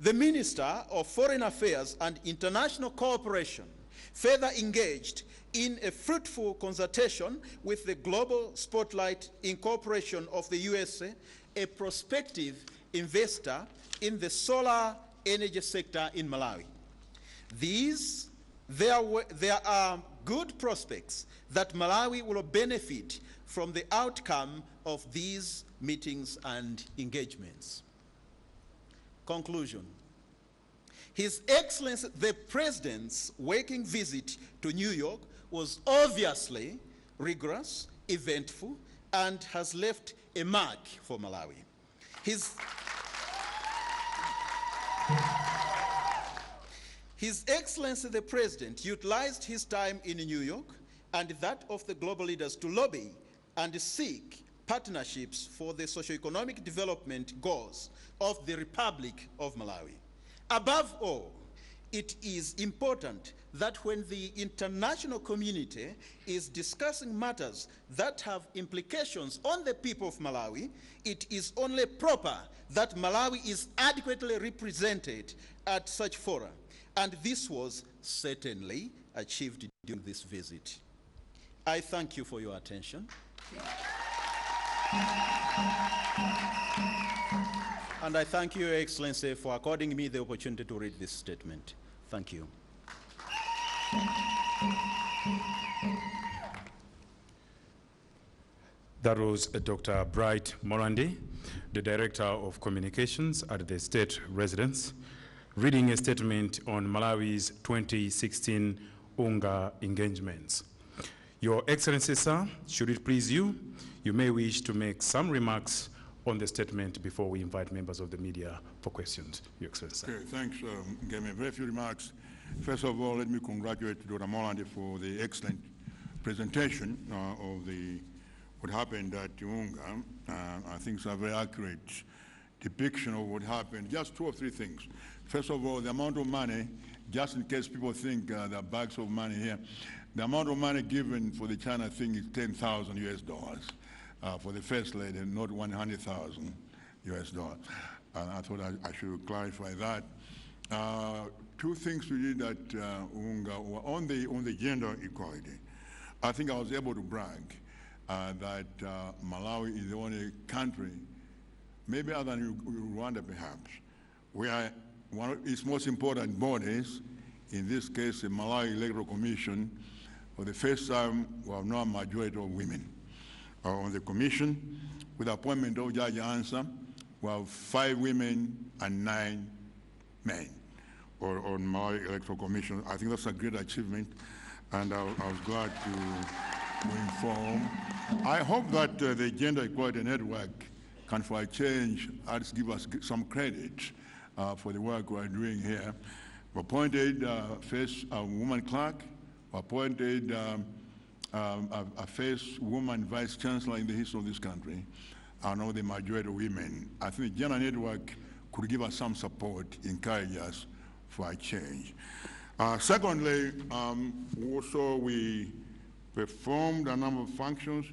F: The Minister of Foreign Affairs and International Cooperation further engaged in a fruitful consultation with the Global Spotlight Incorporation of the USA, a prospective investor in the solar energy sector in Malawi. There are good prospects that Malawi will benefit from the outcome of these meetings and engagements. Conclusion. His Excellency the President's working visit to New York was obviously rigorous, eventful, and has left a mark for Malawi. His Excellency the President utilized his time in New York and that of the global leaders to lobby and seek partnerships for the socio-economic development goals of the Republic of Malawi. Above all, it is important that when the international community is discussing matters that have implications on the people of Malawi, it is only proper that Malawi is adequately represented at such fora, and this was certainly achieved during this visit. I thank you for your attention. And I thank you, Your Excellency, for according me the opportunity to read this statement. Thank you.
C: That was Dr. Bright Morandi, the Director of Communications at the State Residence, reading a statement on Malawi's 2016 UNGA engagements. Your Excellency, sir, should it please you, you may wish to make some remarks on the statement before we invite members of the media for questions. Your Excellency.
E: Okay, thanks. Give me very few remarks. First of all, let me congratulate Dr. Morandi for the excellent presentation of what happened at UNGA. I think it's a very accurate depiction of what happened. Just two or three things. First of all, the amount of money, just in case people think there are bags of money here, the amount of money given for the China thing is $10,000 US for the First Lady, not 100,000 US dollars. I thought I should clarify that. Two things we did at UNGA were on the gender equality. I think I was able to brag that Malawi is the only country, maybe other than Rwanda perhaps, where one of its most important bodies, in this case the Malawi Electoral Commission, for the first time we have now a majority of women on the commission. With the appointment of Judge Ansa, we have 5 women and 9 men on Malawi Electoral Commission. I think that's a great achievement, and I was glad to inform. I hope that the Gender Equality Network can, for a change, give us some credit for the work we're doing here. We appointed first a woman clerk, we appointed a first woman vice chancellor in the history of this country, and now the majority of women. I think the Gender Network could give us some support, encourage us for a change. Secondly, also we performed a number of functions.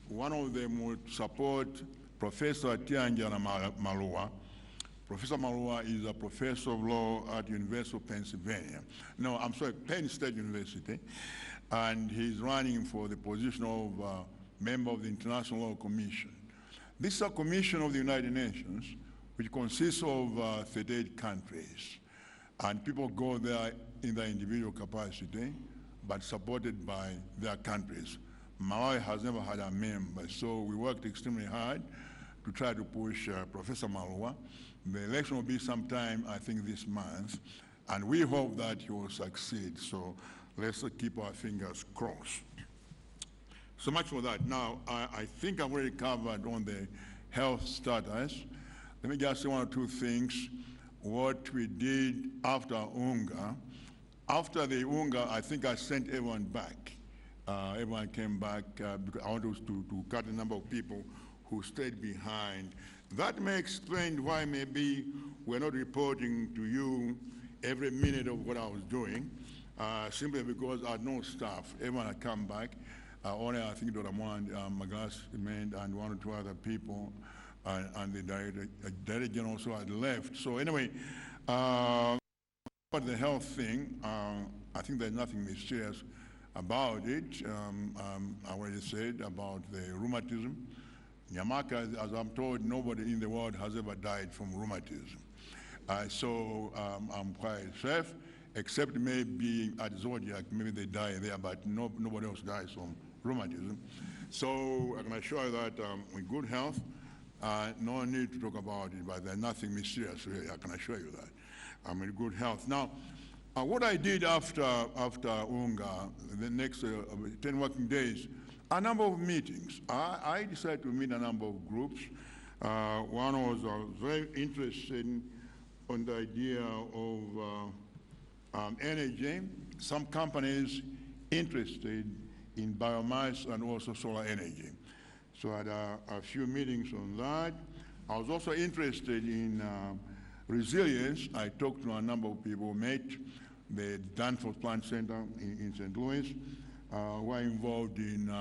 E: One of them would support Professor Tianjana Malua. Professor Malua is a professor of law at University of Pennsylvania. No, I'm sorry, Penn State University. And he's running for the position of member of the International Law Commission. This is a commission of the United Nations, which consists of 38 countries. And people go there in their individual capacity, but supported by their countries. Malawi has never had a member, so we worked extremely hard to try to push Professor Malua. The election will be sometime, I think, this month, and we hope that he will succeed. So let's keep our fingers crossed. So much for that. Now, I think I've already covered on the health status. Let me just say one or two things. What we did after UNGA. After the UNGA, I think I sent everyone back. everyone came back because I wanted to cut the number of people who stayed behind. That may explain why maybe we're not reporting to you every minute of what I was doing, simply because I had no staff. Everyone had come back. Only I think Dr. Mohan Maglas remained and one or two other people, and the Director General also had left. So anyway, about the health thing, I think there's nothing mysterious about it. I already said about the rheumatism. Nyamaka, as I'm told, nobody in the world has ever died from rheumatism. So I'm quite safe, except maybe at Zodiac, maybe they die there, but nobody else dies from rheumatism. So I can assure you that in good health, no need to talk about it, but there's nothing mysterious really, I can assure you that. I'm in good health. Now, what I did after UNGA, the next 10 working days, a number of meetings. I decided to meet a number of groups. One was very interested on the idea of energy. Some companies interested in biomass and also solar energy. So I had a few meetings on that. I was also interested in resilience. I talked to a number of people, met the Danforth Plant Center in St. Louis, who are involved in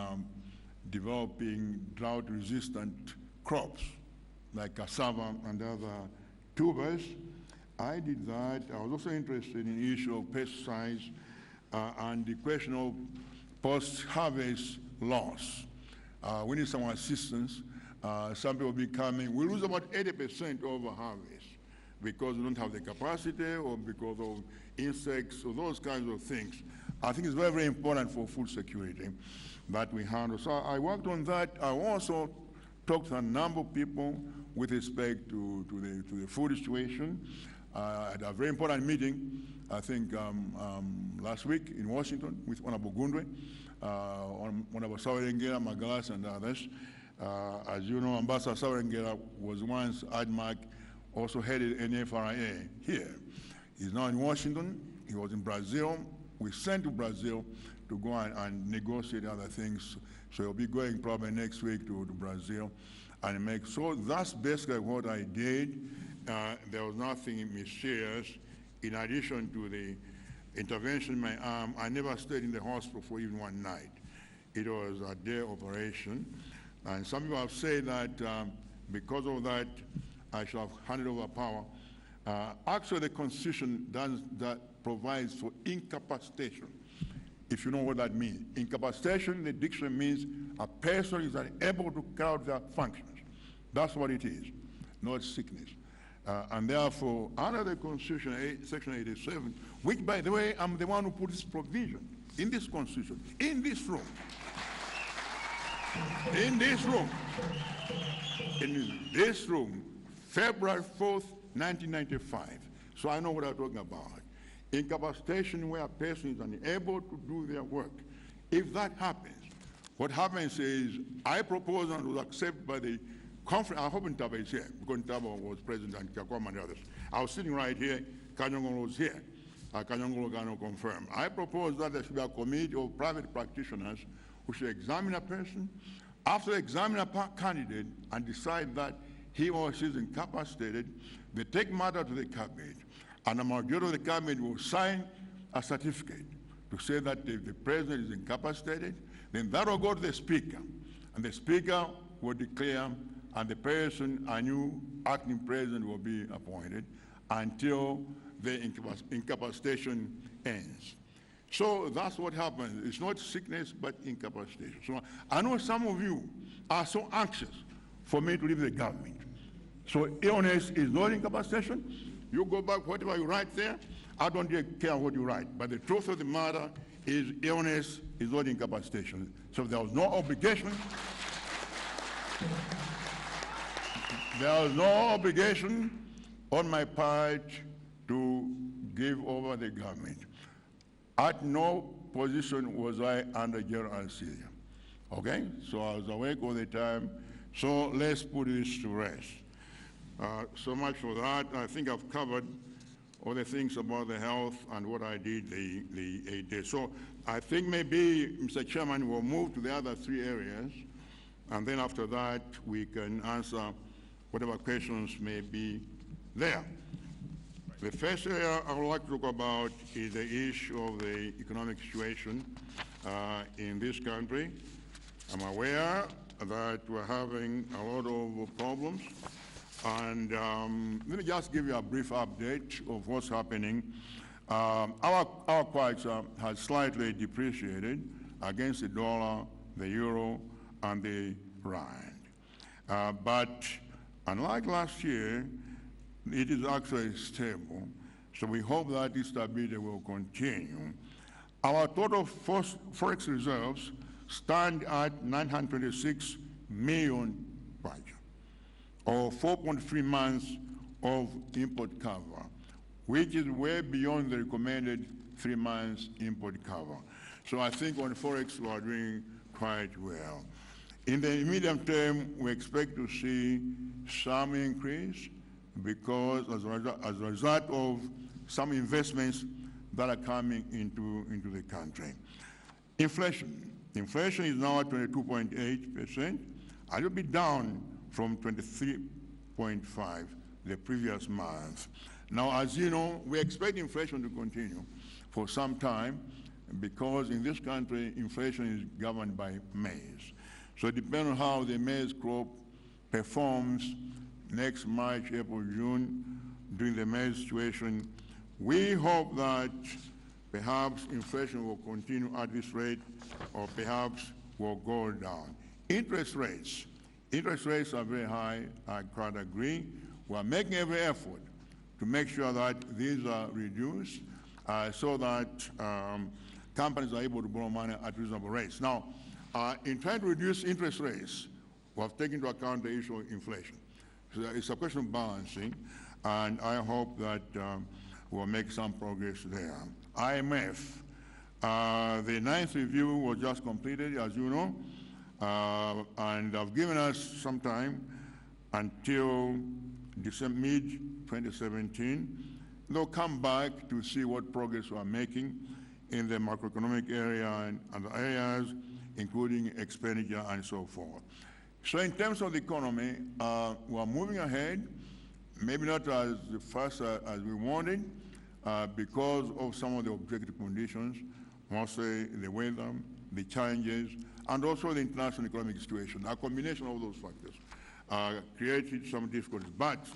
E: developing drought-resistant crops like cassava and other tubers. I did that. I was also interested in the issue of pesticides and the question of post-harvest loss. We need some assistance. Some people be coming. We lose about 80% over harvest because we don't have the capacity or because of insects or those kinds of things. I think it's very, very important for food security that we handle. So I worked on that. I also talked to a number of people with respect to the food situation. I had a very important meeting, I think last week in Washington with Honorable Gundwe, Honorable Sawarengera, Maglas, and others. As you know, Ambassador Sawarengera was once ADMAC, also headed NFRA here. He's now in Washington. He was in Brazil. We sent to Brazil to go and negotiate other things. So he'll be going probably next week to Brazil and make. So that's basically what I did. There was nothing mysterious. In addition to the intervention in my arm, I never stayed in the hospital for even one night. It was a day operation. And some people have said that because of that, I should have handed over power. Actually, the Constitution that provides for incapacitation, if you know what that means. Incapacitation in the dictionary means a person is unable to carry out their functions. That's what it is, not sickness. And therefore, under the Constitution, Section 87, which, by the way, I'm the one who put this provision in this Constitution, in this room, in this room, February 4th, 1995. So I know what I'm talking about. Incapacitation where a person is unable to do their work. If that happens, what happens is I propose and was accepted by the conference. I hope Ntaba is here because Ntaba was president and Kakwama and others. I was sitting right here. Kanyongolo was here. Kanyongolo Gano confirmed. I propose that there should be a committee of private practitioners who should examine a person. After examining a candidate and decide that he or she is incapacitated, they take matter to the cabinet, and a majority of the cabinet will sign a certificate to say that if the president is incapacitated, then that will go to the speaker, and the speaker will declare, and the person, a new acting president, will be appointed until the incapacitation ends. So that's what happens. It's not sickness, but incapacitation. So I know some of you are so anxious for me to leave the government. So illness is not incapacitation. You go back, whatever you write there, I don't care what you write. But the truth of the matter is illness is not incapacitation. So there was no obligation. There was no obligation on my part to give over the government. At no position was I under general anesthesia. Okay? So I was awake all the time. So let's put this to rest. So much for that. I think I've covered other things about the health and what I did the day. So I think maybe, Mr. Chairman, we'll move to the other three areas, and then after that, we can answer whatever questions may be there. The first area I would like to talk about is the issue of the economic situation in this country. I'm aware that we're having a lot of problems, and let me just give you a brief update of what's happening. Our kwacha has slightly depreciated against the dollar, the euro, and the rand. But unlike last year, it is actually stable, so we hope that this stability will continue. Our total forex reserves stand at 926 million kwacha, or 4.3 months of import cover, which is way beyond the recommended 3 months import cover. So I think on forex we are doing quite well. In the medium term, we expect to see some increase because as a result of some investments that are coming into the country. Inflation is now at 22.8%, a little bit down from 23.5% the previous month. Now, as you know, we expect inflation to continue for some time because in this country, inflation is governed by maize. So depending on how the maize crop performs next March, April, June, during the maize situation, we hope that perhaps inflation will continue at this rate or perhaps will go down. Interest rates are very high, I quite agree. We are making every effort to make sure that these are reduced so that companies are able to borrow money at reasonable rates. Now, in trying to reduce interest rates, we have taken into account the issue of inflation. So it's a question of balancing, and I hope that we'll make some progress there. IMF, the 9th review was just completed, as you know, and they've given us some time until mid-2017. They'll come back to see what progress we're making in the macroeconomic area and other areas, including expenditure and so forth. So in terms of the economy, we're moving ahead, maybe not as fast as we wanted because of some of the objective conditions, mostly the weather, the challenges, and also the international economic situation. A combination of those factors created some difficulties. But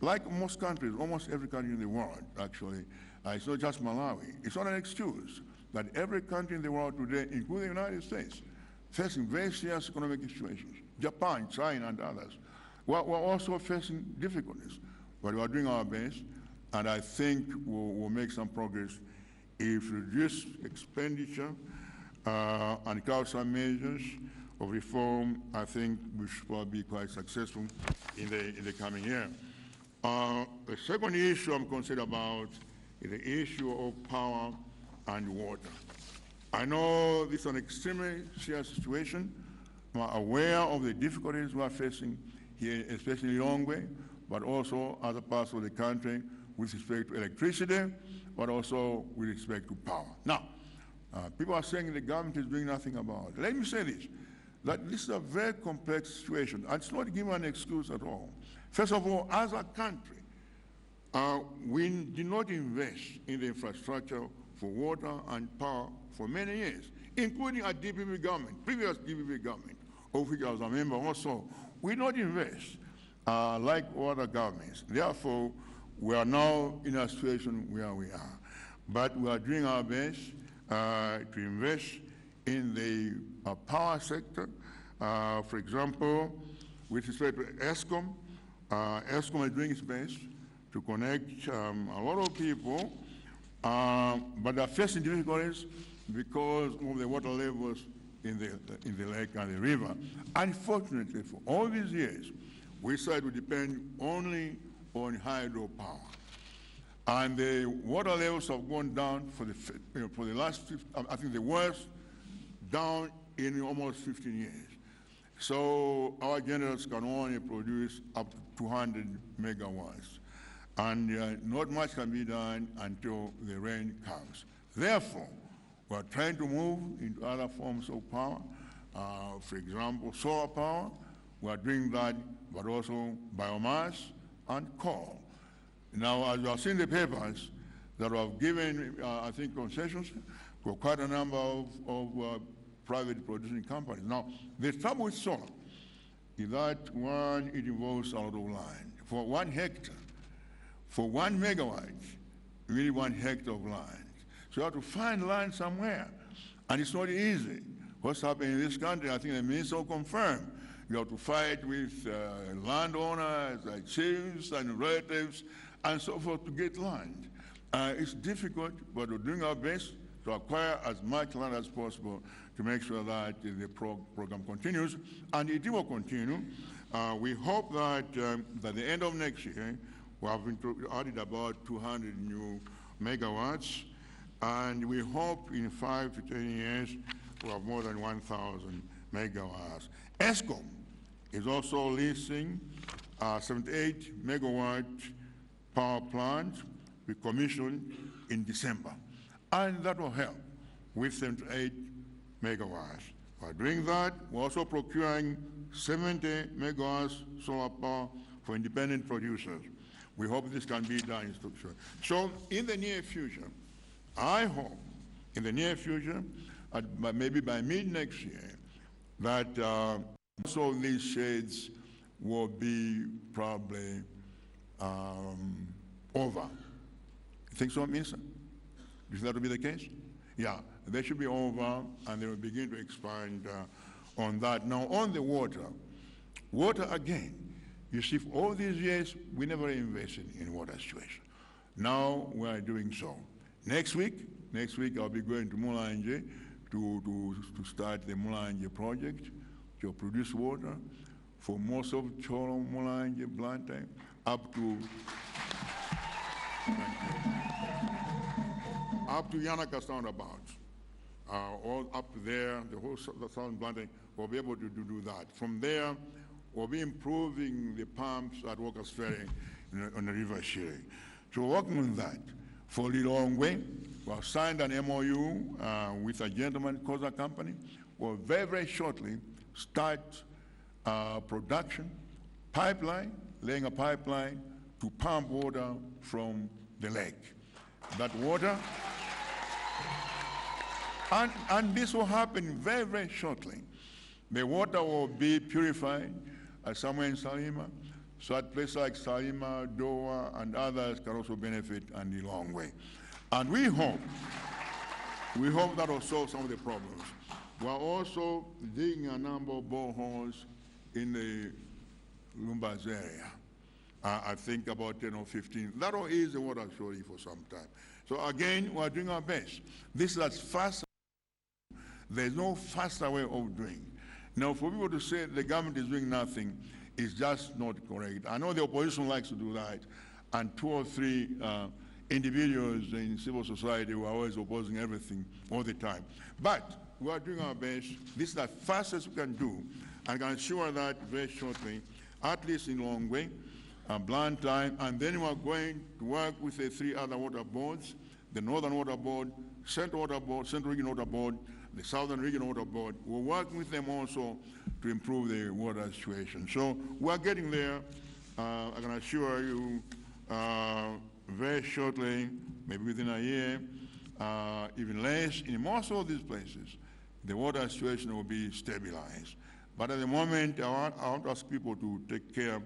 E: like most countries, almost every country in the world, actually, it's not just Malawi. It's not an excuse that every country in the world today, including the United States, facing very serious economic situations. Japan, China, and others. We're also facing difficulties, but we are doing our best, and I think we'll make some progress if we reduce expenditure and carry some measures of reform. I think we should probably be quite successful in the coming year. The second issue I'm concerned about is the issue of power and water. I know this is an extremely serious situation. I'm aware of the difficulties we are facing here, especially in Lilongwe, but also other parts of the country with respect to electricity, but also with respect to power. Now, people are saying the government is doing nothing about it. Let me say this, that this is a very complex situation, and it's not giving an excuse at all. First of all, as a country, we did not invest in the infrastructure for water and power for many years, including a DPP government, previous DPP government, of which I was a member also. We did not invest like other governments. Therefore, we are now in a situation where we are. But we are doing our best to invest in the power sector. For example, with respect to ESCOM, ESCOM is doing its best to connect a lot of people, but they're facing difficulties because of the water levels in the lake and the river. Unfortunately, for all these years, we started to depend only on hydropower. And the water levels have gone down for the last, I think the worst, down in almost 15 years. So our generators can only produce up to 200 megawatts. and not much can be done until the rain comes. Therefore, we are trying to move into other forms of power. For example, solar power. We are doing that, but also biomass and coal. Now, as you have seen the papers that have given, I think, concessions to quite a number of private producing companies. Now, the trouble with solar is that, one, it involves a lot of land. For 1 hectare, for 1 megawatt, you need 1 hectare of land. So you have to find land somewhere, and it's not easy. What's happening in this country, I think the minister will confirm. You have to fight with landowners, chiefs and relatives, and so forth to get land. It's difficult, but we're doing our best to acquire as much land as possible to make sure that the program continues, and it will continue. We hope that by the end of next year, we have added about 200 new megawatts, and we hope in 5 to 10 years we have more than 1,000 megawatts. ESCOM is also leasing a 78 megawatt power plant we commissioned in December, and that will help with 78 megawatts. By doing that, we're also procuring 70 megawatts solar power for independent producers. We hope this can be done in structure. So in the near future, I hope in the near future, maybe by mid-next year, that most of these shades will be probably over. You think so, Minister? Is that to be the case? Yeah, they should be over, and they will begin to expand on that. Now, on the water again, you see, for all these years, we never invested in water situation. Now we are doing so. Next week I'll be going to Mulanje to start the Mulanje project to produce water for most of Cholo, Mulanje, Blantyre, up to Yanaka roundabout. All up there, the whole southern Blantyre will be able to do that. From there, we'll be improving the pumps at Walker's Ferry on the River Shire. So we're working on that. For Lilongwe, we have signed an MOU with a gentleman, Koza Company. We'll very, very shortly start production, laying a pipeline to pump water from the lake. That water, and this will happen very, very shortly. The water will be purified somewhere in Salima, so at places like Salima, Doha, and others can also benefit and the long way. And we hope that will solve some of the problems. We are also digging a number of boreholes in the Lumbaz area. I think about 10 or 15. That will ease the water shortage for some time. So again, we are doing our best. This is as fast. There's no faster way of doing. Now, for people to say the government is doing nothing is just not correct. I know the opposition likes to do that, and 2 or 3 individuals in civil society who are always opposing everything all the time. But we are doing our best. This is the fastest we can do. I can assure that very shortly, at least in Longway, Blantyre, and then we are going to work with the 3 other water boards, the Northern Water Board, Central Regional Water Board, the Southern Regional Water Board. We're working with them also to improve the water situation. So we're getting there. I can assure you very shortly, maybe within a year, even less, in most of these places, the water situation will be stabilized. But at the moment, I want to ask people to take care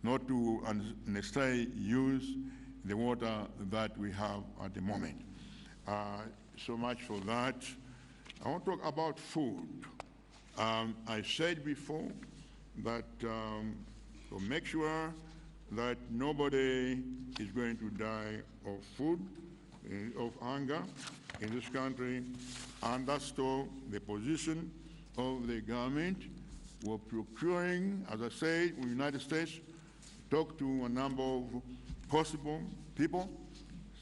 E: not to unnecessarily use the water that we have at the moment. So much for that. I want to talk about food. I said before that to make sure that nobody is going to die of food, of hunger in this country, and that's still the position of the government. We're procuring, as I said, in the United States, talk to a number of possible people,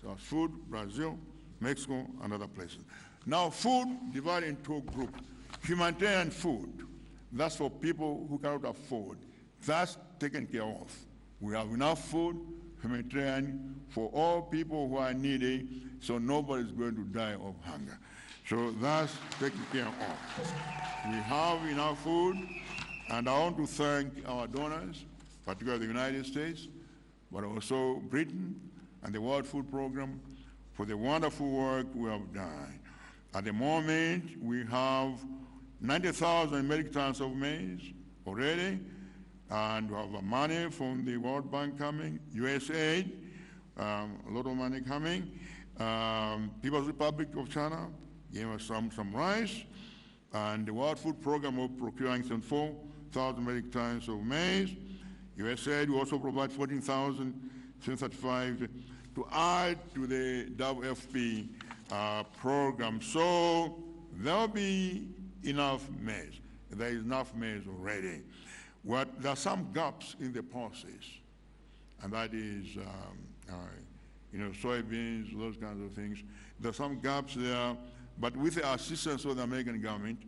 E: so food, Brazil, Mexico, and other places. Now, food divided into 2 groups. Humanitarian food, that's for people who cannot afford. That's taken care of. We have enough food humanitarian for all people who are needy, so nobody's going to die of hunger. So that's taken care of. We have enough food, and I want to thank our donors, particularly the United States, but also Britain and the World Food Program for the wonderful work we have done. At the moment, we have 90,000 metric tons of maize already, and we have money from the World Bank coming, USAID, a lot of money coming. People's Republic of China gave us some rice, and the World Food Program of procuring some 4,000 metric tons of maize. USAID will also provide 14,735 to add to the WFP program. So there'll be enough maize. There is enough maize already. There are some gaps in the process, and that is, soybeans, those kinds of things. There are some gaps there, but with the assistance of the American government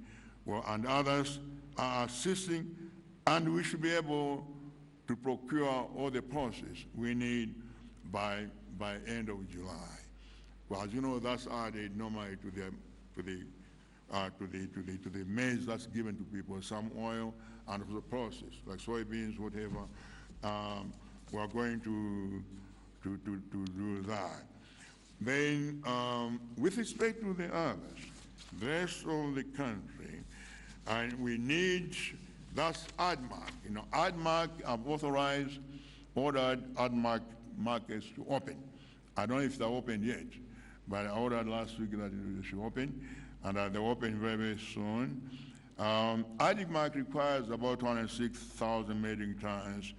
E: and others are assisting, and we should be able to procure all the process we need by end of July. Well, as you know, that's added normally to the maize that's given to people, some oil and the process, like soybeans, whatever. We are going to do that. Then, with respect to the others, the rest of the country, and we need, that's ADMARC. ADMARC have ordered ADMARC markets to open. I don't know if they're open yet, but I ordered last week that they should open, and they'll open very, very soon. ADMARC requires about 206,000 metric tons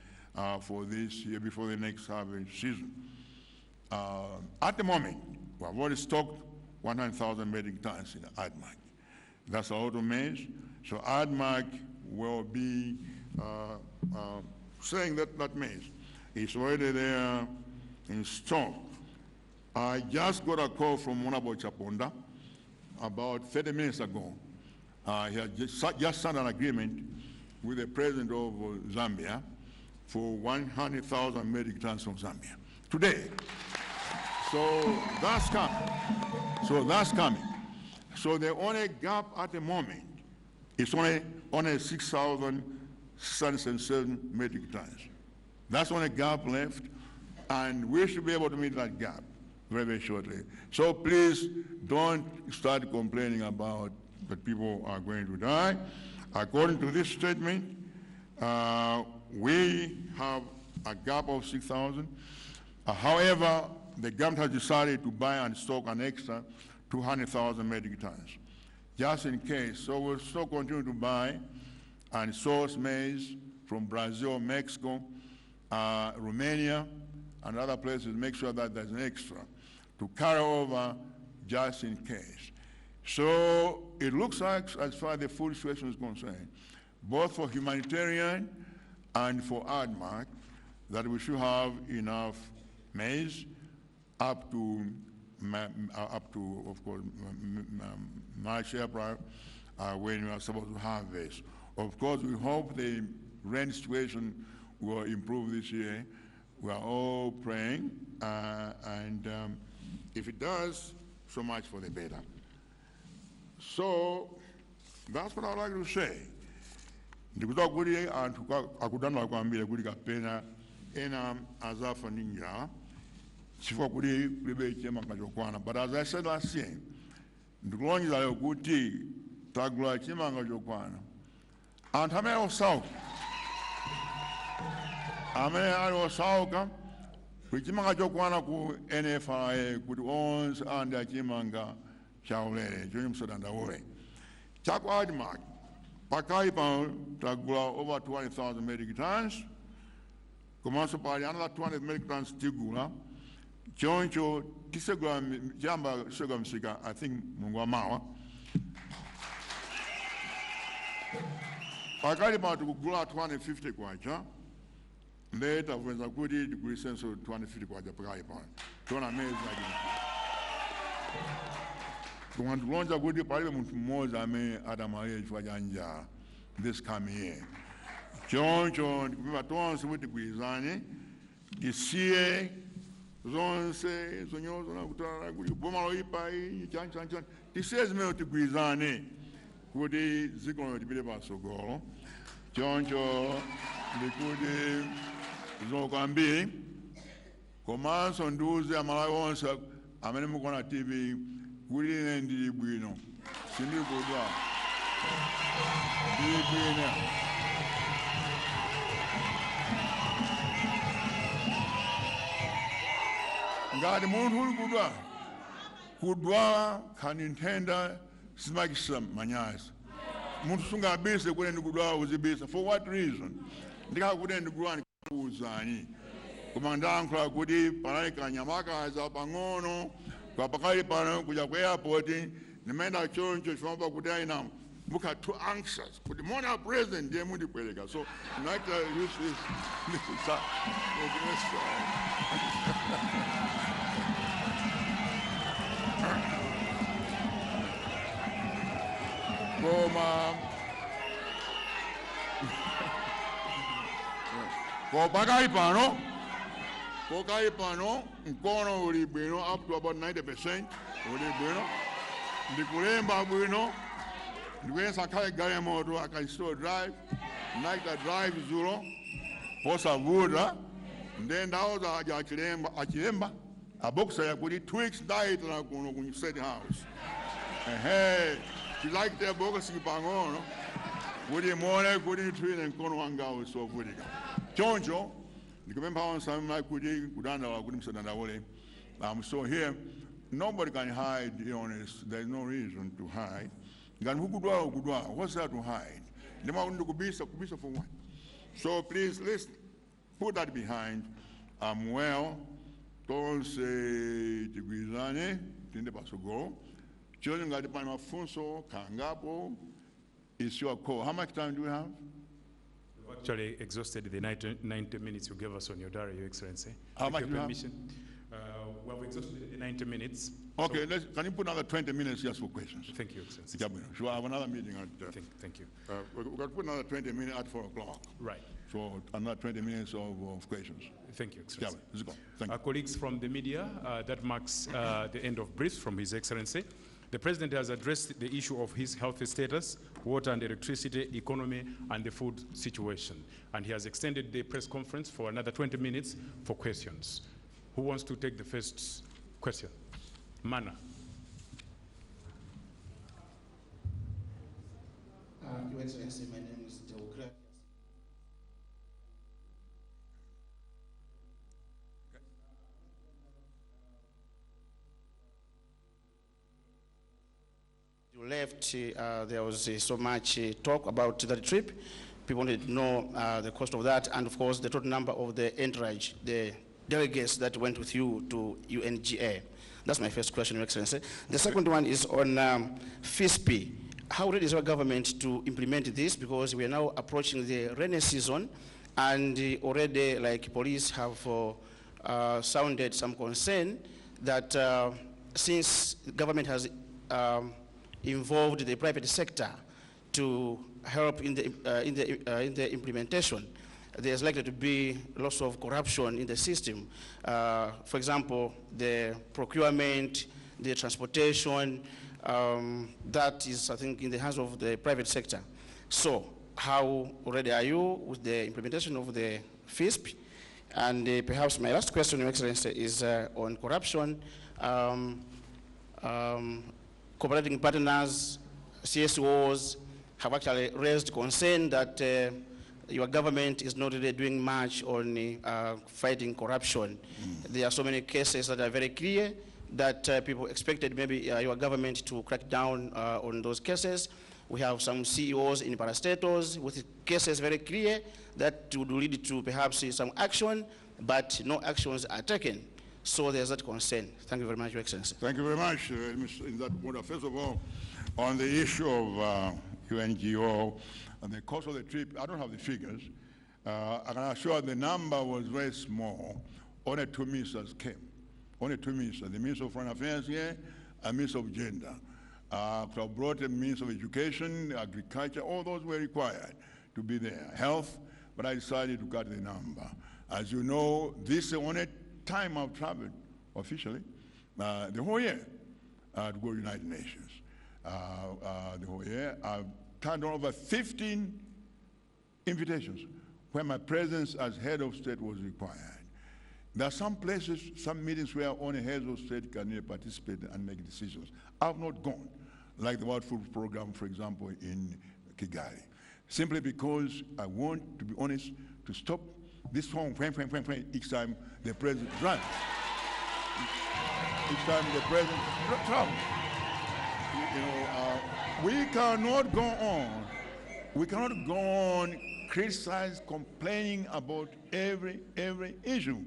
E: for this year before the next harvest season. At the moment, we have already stocked 100,000 metric tons in ADMARC. That's a lot of maize. So ADMARC will be selling that maize. It's already there in stock. I just got a call from Honorable Chaponda about 30 minutes ago. He had just signed an agreement with the president of Zambia for 100,000 metric tons from Zambia today. So that's coming. So the only gap at the moment is only 6,607 metric tons. That's only gap left, and we should be able to meet that gap very, very shortly. So please don't start complaining about that people are going to die. According to this statement, we have a gap of 6,000. However, the government has decided to buy and stock an extra 200,000 metric tons, just in case. So we'll still continue to buy and source maize from Brazil, Mexico, Romania, and other places, make sure that there's an extra to carry over just in case. So it looks like, as far as the food situation is concerned, both for humanitarian and for ADMARC, that we should have enough maize up to of course, March, April, when we are supposed to harvest. Of course, we hope the rain situation will improve this year. We are all praying, and if it does, so much for the better. So that's what I'd like to say. Ndikutoka kuli akutana kwambira kuli kapena ena azafa ninja chifukwa kuli kulibe chema kachokwana. But as I said last year, ndikulonjeza lero kuti tagula chema kachokwana. Anthu amene osauka ali osauka kuchimanga chokwana ku NFRA kuti onse andi achimanga chaulere chonye musadandaule. Chaku ADMARC pakali pano tagula over 200,000 metric tons. Komanso pali another 200 metric tons tigula. Choncho tisegula jamba segula msika, I think Mungu wa mawa. Pakali pano tukugula 250 kwacha. Later kuweza kuti tikulisenso 250 kwacha pakali pano. Tona mezi again. Tukulonja kuti palibe munthu mmoja amene adamaliye chifukwa cha njala this coming year. Choncho ndikupempha tonse kuti tigwirizane tisiye zonse zonyozo nakutala kuti boma loipa iyi chani tisiye zimene tigwirizane kuti dziko lino lipite patsogolo. Choncho ndikuti zokwambiri komanso ndiuze Amalawi onse amene mukuona TV kuti ine ndili bwino, sindili kudwala, ndili bwino. Ngati munthu uli kudwala khani nthenda sizimakisa manyazi. Munthu sungabise kuti ndikudwala uzibisa. For what reason? Ndikakuti ndikudwala ndikuuzani. Koma ndayankhula kuti panali kanyamakazi pang'ono pakali pano kuja ku airport nimenda choncho chifukwa kuti aina muka too anxious kuti mona president ndiye mundibwereka. So not use this. Pokali pano mkono uli bwino up to about 90% uli bwino. Ndikulemba bwino. Ndikuyensa kale gari moto I can still drive. Naita drive zulo. Posa vuda. Then ndaoza achilemba. A boxer ya kuti 2 weeks diet na kuno ku State House. Hey, she like the box pang'ono. Kuti muone kuti twine mkono wanga usovulika. Choncho ndikumemba onsamna kuti kudandala kuti msadandawole. I'm so here. Nobody can hide the honest. There's no reason to hide. Ngani kudwa. What's there to hide? Nema kubisa for what? So please listen. Put that behind. I'm well. Tonse tigwizane tinde pasogo. Children ngati pani mafunso kangapo. It's your call. How much time do we have?
C: We've actually exhausted the 90 minutes you gave us on your diary, Your Excellency.
E: How much do you have?
C: We have exhausted the 90 minutes.
E: Okay, so can you put another 20 minutes just for questions?
C: Thank you, Excellency.
E: So I have another meeting at...
C: Thank you.
E: We're going to put another 20 minutes at 4 o'clock.
C: Right.
E: So another 20 minutes of questions.
C: Thank you, Excellency.
E: Let's go. Thank you.
C: Colleagues from the media, that marks the end of briefs from His Excellency. The President has addressed the issue of his health status, water and electricity, economy, and the food situation. And he has extended the press conference for another 20 minutes for questions. Who wants to take the first question? Mana.
D: Your Excellency, my name is Deogratias. You left, there was so much talk about that trip. People wanted to know the cost of that, and of course the total number of the entourage, the delegates that went with you to UNGA. That's my first question, Your Excellency. The second one is on FISP. How ready is our government to implement this? Because we are now approaching the rainy season, and already, like police have sounded some concern that since the government has involved the private sector to help in the implementation, there's likely to be lots of corruption in the system. For example, the procurement, the transportation, that is, I think, in the hands of the private sector. So how ready are you with the implementation of the FISP? And perhaps my last question, Your Excellency, is on corruption. Cooperating partners, CSOs, have actually raised concern that your government is not really doing much on fighting corruption. There are so many cases that are very clear that people expected maybe your government to crack down on those cases. We have some CEOs in parastatals with cases very clear that would lead to perhaps some action, but no actions are taken. So there's that concern. Thank you very much, Your Excellency.
E: Thank you very much, in that order. First of all, on the issue of UNGO and the cost of the trip, I don't have the figures. I can assure the number was very small. Only 2 ministers came. Only 2 ministers, the Minister of Foreign Affairs here and Minister of Gender. Could have brought the Minister of Education, Agriculture, all those were required to be there. Health, but I decided to cut the number. As you know, this is the only time I've traveled officially, the whole year, to go to United Nations. The whole year, I've turned on over 15 invitations where my presence as head of state was required. There are some places, some meetings where only heads of state can participate and make decisions. I've not gone, like the World Food Program, for example, in Kigali, simply because I want, to be honest, to stop this phone each time the president runs. Each time the president travels. You know, we cannot go on. We cannot go on criticize, complaining about every issue.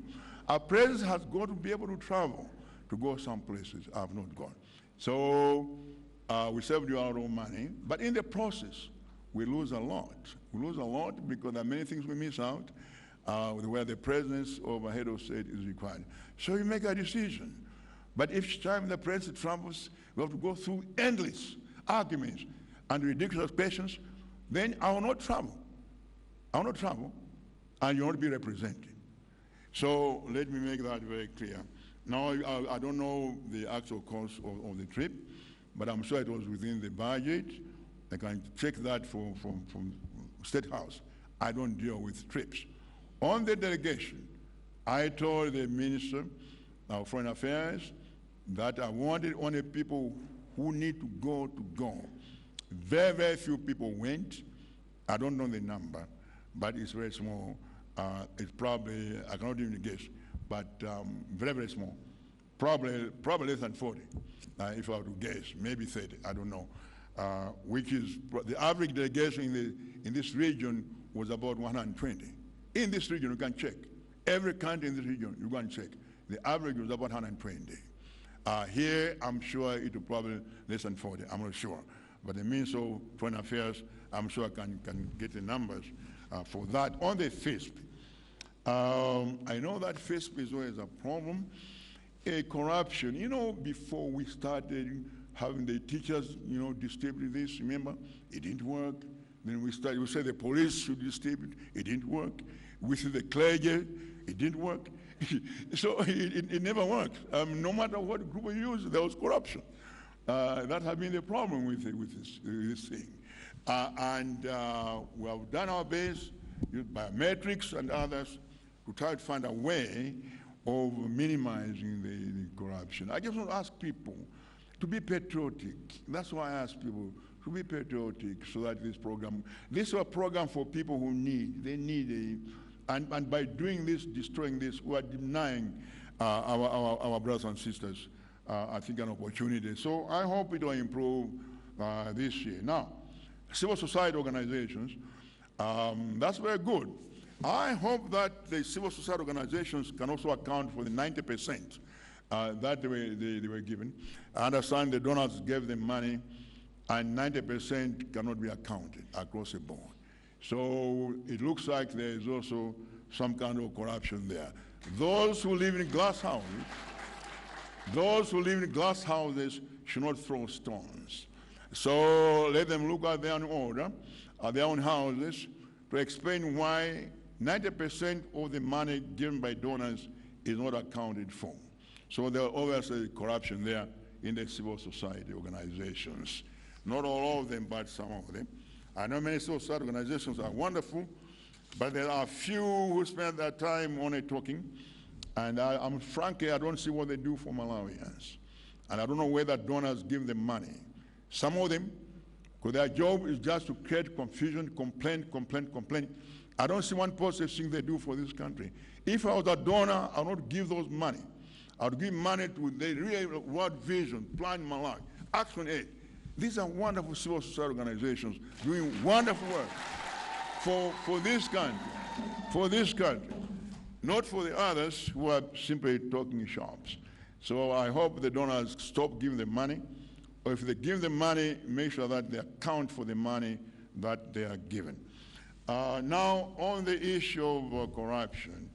E: Our president has got to be able to travel to go some places I have not gone. So we saved you our own money, but in the process, we lose a lot. We lose a lot because there are many things we miss out where the presence of a head of state is required. So you make a decision. But each time the president travels, we have to go through endless arguments and ridiculous questions. Then I will not travel. I will not travel, and you won't be represented. So let me make that very clear. Now, I don't know the actual cost of the trip, but I'm sure it was within the budget. I can check that from State House. I don't deal with trips. On the delegation, I told the Minister of Foreign Affairs that I wanted only people who need to go. Very, very few people went. I don't know the number, but it's very small. It's probably, I cannot even guess, but very, very small. Probably less than 40, if I were to guess, maybe 30, I don't know. Which is, the average delegation in this region was about 120. In this region, you can check. Every country in this region, you can check. The average was about 120. Here, I'm sure it will probably less than 40, I'm not sure. But the Minister of Foreign Affairs, I'm sure I can get the numbers for that. On the FISP, I know that FISP is always a problem. Corruption, you know, before we started having the teachers, you know, distribute this, remember? It didn't work. Then we said the police should distribute, it didn't work. We said the clergy, it didn't work. So it never worked. No matter what group you use, there was corruption. That has been the problem with this thing. And we have done our best, used biometrics and others, to try to find a way of minimizing the corruption. I just want to ask people to be patriotic. That's why I ask people to be patriotic so that this is a program for people who need, and by doing this, destroying this, we are denying our brothers and sisters, I think, an opportunity. So I hope it will improve this year. Now, civil society organizations, that's very good. I hope that the civil society organizations can also account for the 90% that they were given. I understand the donors gave them money, and 90% cannot be accounted across the board. So it looks like there is also some kind of corruption there. Those who live in glass houses should not throw stones. So let them look at their own order, at their own houses, to explain why 90% of the money given by donors is not accounted for. So there are obviously corruption there in the civil society organizations. Not all of them, but some of them. I know many civil society organizations are wonderful, but there are few who spend their time only talking. And frankly, I don't see what they do for Malawians. And I don't know whether donors give them money. Some of them, because their job is just to create confusion, complain. I don't see one positive thing they do for this country. If I was a donor, I would not give those money. I would give money to the real World Vision, Plan Malawi, Action Aid. These are wonderful civil society organizations doing wonderful work for this country, not for the others who are simply talking shops. So I hope the donors stop giving them money, or if they give them money, make sure that they account for the money that they are given. Now, on the issue of corruption,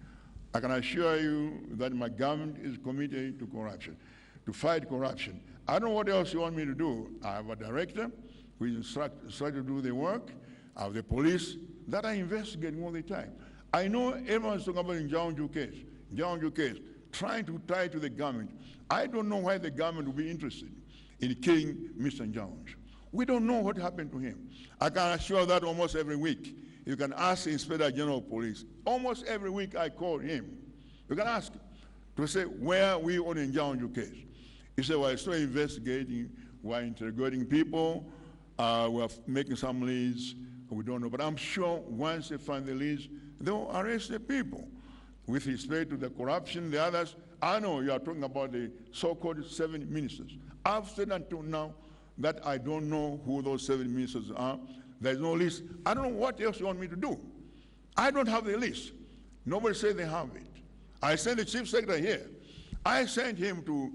E: I can assure you that my government is committed to corruption, to fight corruption. I don't know what else you want me to do. I have a director who is instructed to do the work. I have the police that are investigating all the time. I know everyone's talking about the Njaunju case, trying to tie to the government. I don't know why the government would be interested in killing Mr. Njaunju. We don't know what happened to him. I can assure that almost every week. You can ask the Inspector General of Police. Almost every week I call him. You can ask him to say, where are we on the Njaunju case? He said, well, we're still investigating, we're interrogating people, we're making some leads, we don't know. But I'm sure once they find the leads, they'll arrest the people. With respect to the corruption, the others, I know you are talking about the so-called 7 ministers. I've said until now that I don't know who those 7 ministers are. There's no list. I don't know what else you want me to do. I don't have the list. Nobody said they have it. I sent the chief secretary here. I sent him to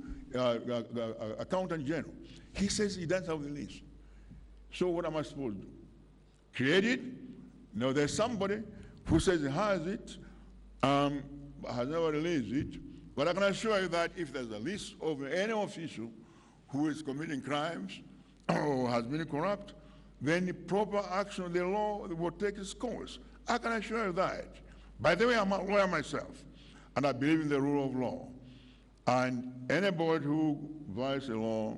E: Accountant General. He says he doesn't have the list. So what am I supposed to do? Create it? No, there's somebody who says he has it, has never released it. But I can assure you that if there's a list of any official who is committing crimes or has been corrupt, then the proper action of the law will take its course. I can assure you that. By the way, I'm a lawyer myself, and I believe in the rule of law. And anybody who violates the law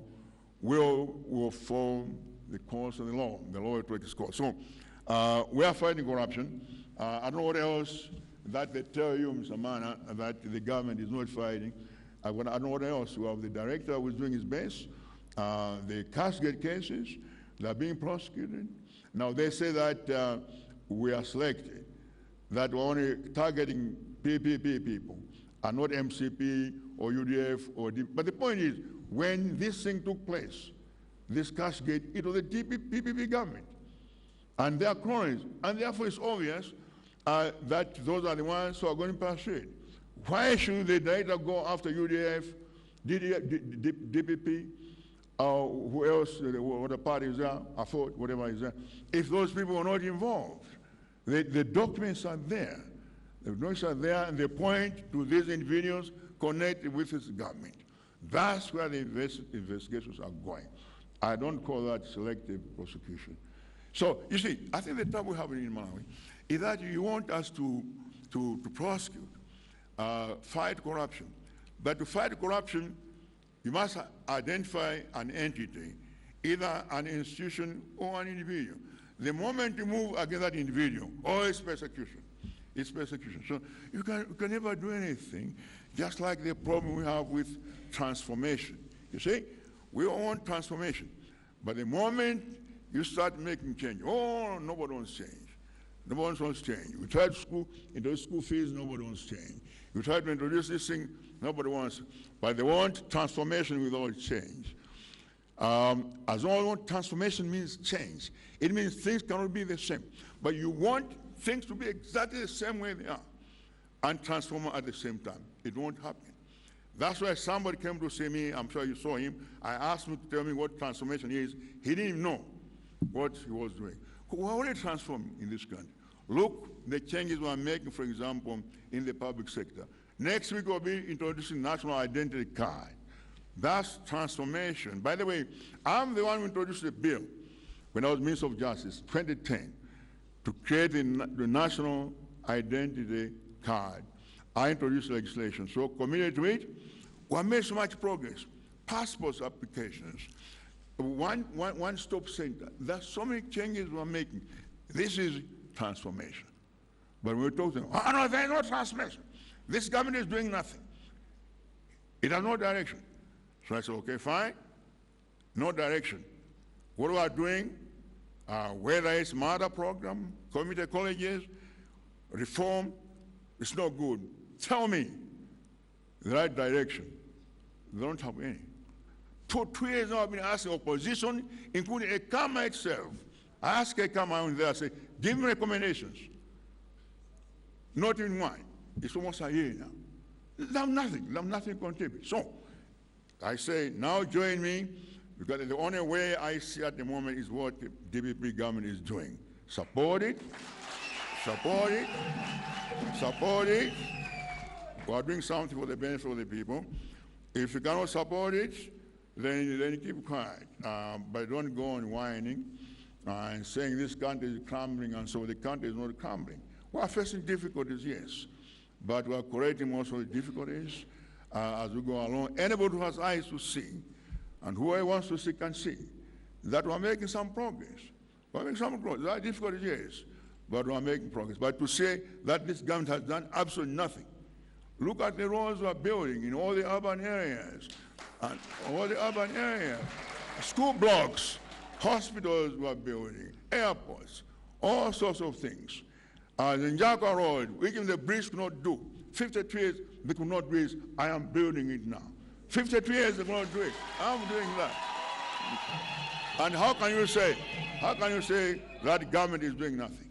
E: will follow the course of the law. The law will take its course. So we are fighting corruption. I don't know what else that they tell you, Mr. Mana, that the government is not fighting. I don't know what else. We have the director who is doing his best. The Cashgate cases, they're being prosecuted. Now they say that we are selected, that we're only targeting PPP people and not MCP or UDF or but the point is, when this thing took place, this Cashgate, it was the PPP government and their cronies, and therefore it's obvious that those are the ones who are going to pursue it. Why should the director go after UDF, DPP, who else, what the parties are, afford, whatever is there, if those people are not involved? The documents are there. The documents are there, and they point to these individuals connected with this government. That's where the investigations are going. I don't call that selective prosecution. So, you see, I think the trouble we have in Malawi is that you want us to prosecute, fight corruption. But to fight corruption, you must identify an entity, either an institution or an individual. The moment you move against that individual, it's persecution. It's persecution. So you can never do anything, just like the problem we have with transformation. You see, we all want transformation. But the moment you start making change, nobody wants change. Nobody wants change. We try to introduce school fees, nobody wants change. You try to introduce this thing, nobody wants. But they want transformation without change. As long as transformation means change, it means things cannot be the same. But you want things to be exactly the same way they are and transform at the same time. It won't happen. That's why somebody came to see me, I'm sure you saw him. I asked him to tell me what transformation is. He didn't even know what he was doing. We're only transforming in this country. Look, the changes we're making, for example, in the public sector. Next week, we'll be introducing national identity card. That's transformation. By the way, I'm the one who introduced the bill when I was Minister of Justice, 2010, to create the national identity card. I introduced legislation, so committed to it. We have made so much progress. Passport applications, one-stop center. There's so many changes we're making. This is transformation. But when we talk to them, no, there's no transformation. This government is doing nothing. It has no direction. So I said, okay, fine, no direction. What we are doing, whether it's MADA program, community colleges, reform, it's not good. Tell me the right direction. They don't have any. For 2 years now, I've been asking opposition, including ECAMA itself. I asked ECAMA on there, I said, give me recommendations. Not in one. It's almost a year now. They have nothing to contribute. So, I say, now join me, because the only way I see at the moment is what the DPP government is doing. Support it, support it, support it. We are doing something for the benefit of the people. If you cannot support it, then keep quiet. But don't go on whining and saying this country is crumbling, and so the country is not crumbling. We are facing difficulties, yes, but we are correcting most of the difficulties as we go along. Anybody who has eyes to see, and whoever wants to see can see, that we are making some progress. We are making some progress. There are difficulties, yes, but we are making progress. But to say that this government has done absolutely nothing, look at the roads we are building in all the urban areas, and all the urban areas, school blocks, hospitals we are building, airports, all sorts of things. In Njaka Road, which the bridge could not do, 52 years they could not do it, I am building it now. 52 years they could not do it, I'm doing that. And how can you say that government is doing nothing?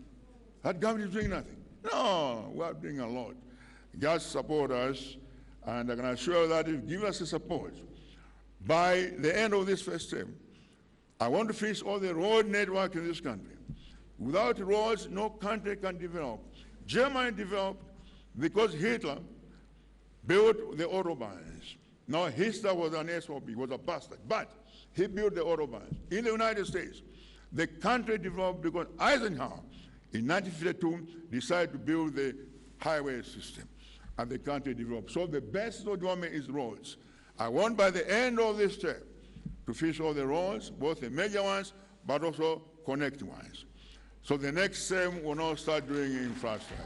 E: That government is doing nothing. No, we are doing a lot. Just support us, and I can assure that if you give us the support, by the end of this first term, I want to finish all the road network in this country. Without roads, no country can develop. Germany developed because Hitler built the autobahns. Now, Hitler was an SOB, was a bastard, but he built the autobahns. In the United States, the country developed because Eisenhower, in 1952, decided to build the highway system, and the country developed. So the best of development is roads. I want by the end of this term to finish all the roads, both the major ones, but also connecting ones. So the next term will now start doing infrastructure.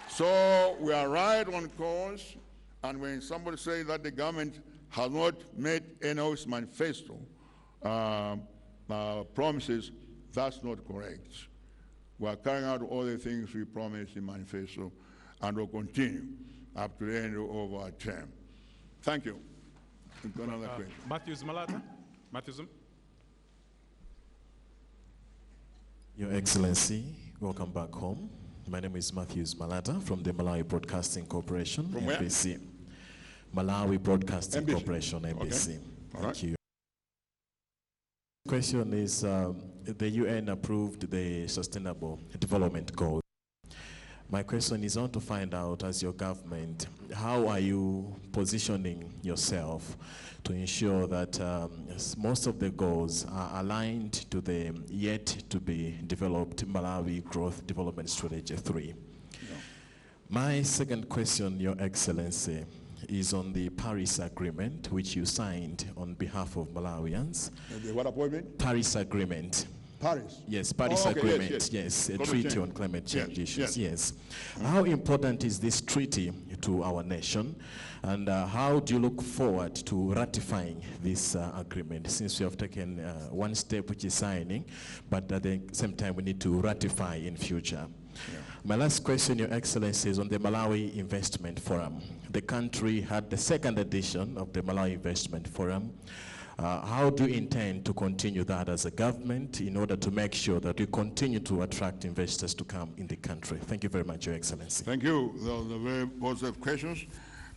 E: So we are right on course, and when somebody says that the government has not made any of its manifesto promises, that's not correct. We are carrying out all the things we promised in manifesto, and will continue up to the end of our term. Thank you. Another question.
C: Matthews Malata. Matthews.
G: Your Excellency, welcome back home. My name is Matthews Malata from the Malawi Broadcasting Corporation,
E: from
G: MBC. Malawi Broadcasting
E: MBC.
G: Corporation, MBC.
E: Okay.
G: Thank
E: right.
G: you. Question is, the UN approved the Sustainable Development Goals. My question is, I want to find out, as your government, how are you positioning yourself to ensure that most of the goals are aligned to the yet-to-be-developed Malawi Growth Development Strategy 3? Yeah. My second question, Your Excellency, is on the Paris Agreement, which you signed on behalf of Malawians.
E: What appointment?
G: Paris Agreement.
E: Paris?
G: Yes, Paris Agreement, yes, a treaty on climate change issues, yes. How important is this treaty to our nation, and how do you look forward to ratifying this agreement, since we have taken one step, which is signing, but at the same time we need to ratify in future? Yeah. My last question, Your Excellency, is on the Malawi Investment Forum. The country had the second edition of the Malawi Investment Forum. How do you intend to continue that as a government in order to make sure that we continue to attract investors to come in the country? Thank you very much, Your Excellency.
E: Thank you. Those are very positive questions.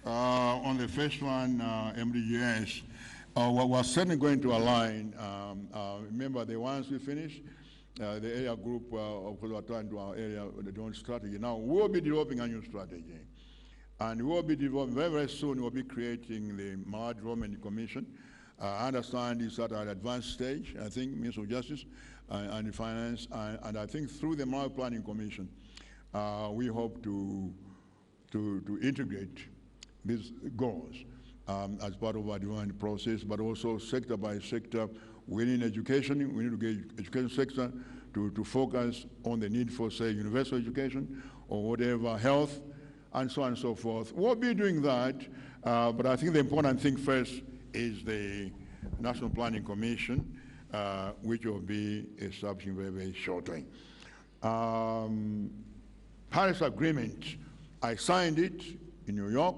E: On the first one, MDGs, we're certainly going to align. Remember, the ones we finished, the area group, of course, we're trying to our area, the joint strategy. Now, we'll be developing a new strategy. And we'll be developing, very, very soon, we'll be creating the Malawi Development Commission. I understand it's at an advanced stage, I think, Minister of Justice and Finance, and I think through the Malawi Planning Commission, we hope to integrate these goals as part of our development process, but also sector by sector. Within education, we need to get education sector to focus on the need for, say, universal education or whatever, health, and so on and so forth. We'll be doing that, but I think the important thing first is the National Planning Commission, which will be establishing very, very shortly. Paris Agreement, I signed it in New York,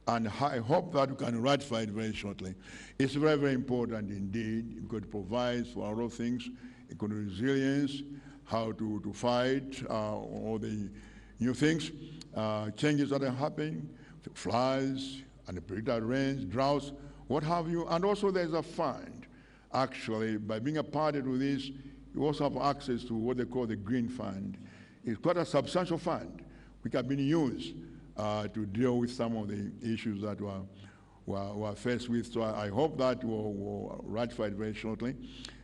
E: and I hope that we can ratify it very shortly. It's very, very important indeed, because it provides for a lot of things, economic resilience, how to fight all the new things, changes that are happening, floods, unpredictable rains, droughts, what have you. And also there's a fund. Actually, by being a party to this, you also have access to what they call the Green Fund. It's quite a substantial fund which have been used to deal with some of the issues that we're faced with. So I hope that we'll ratify it very shortly.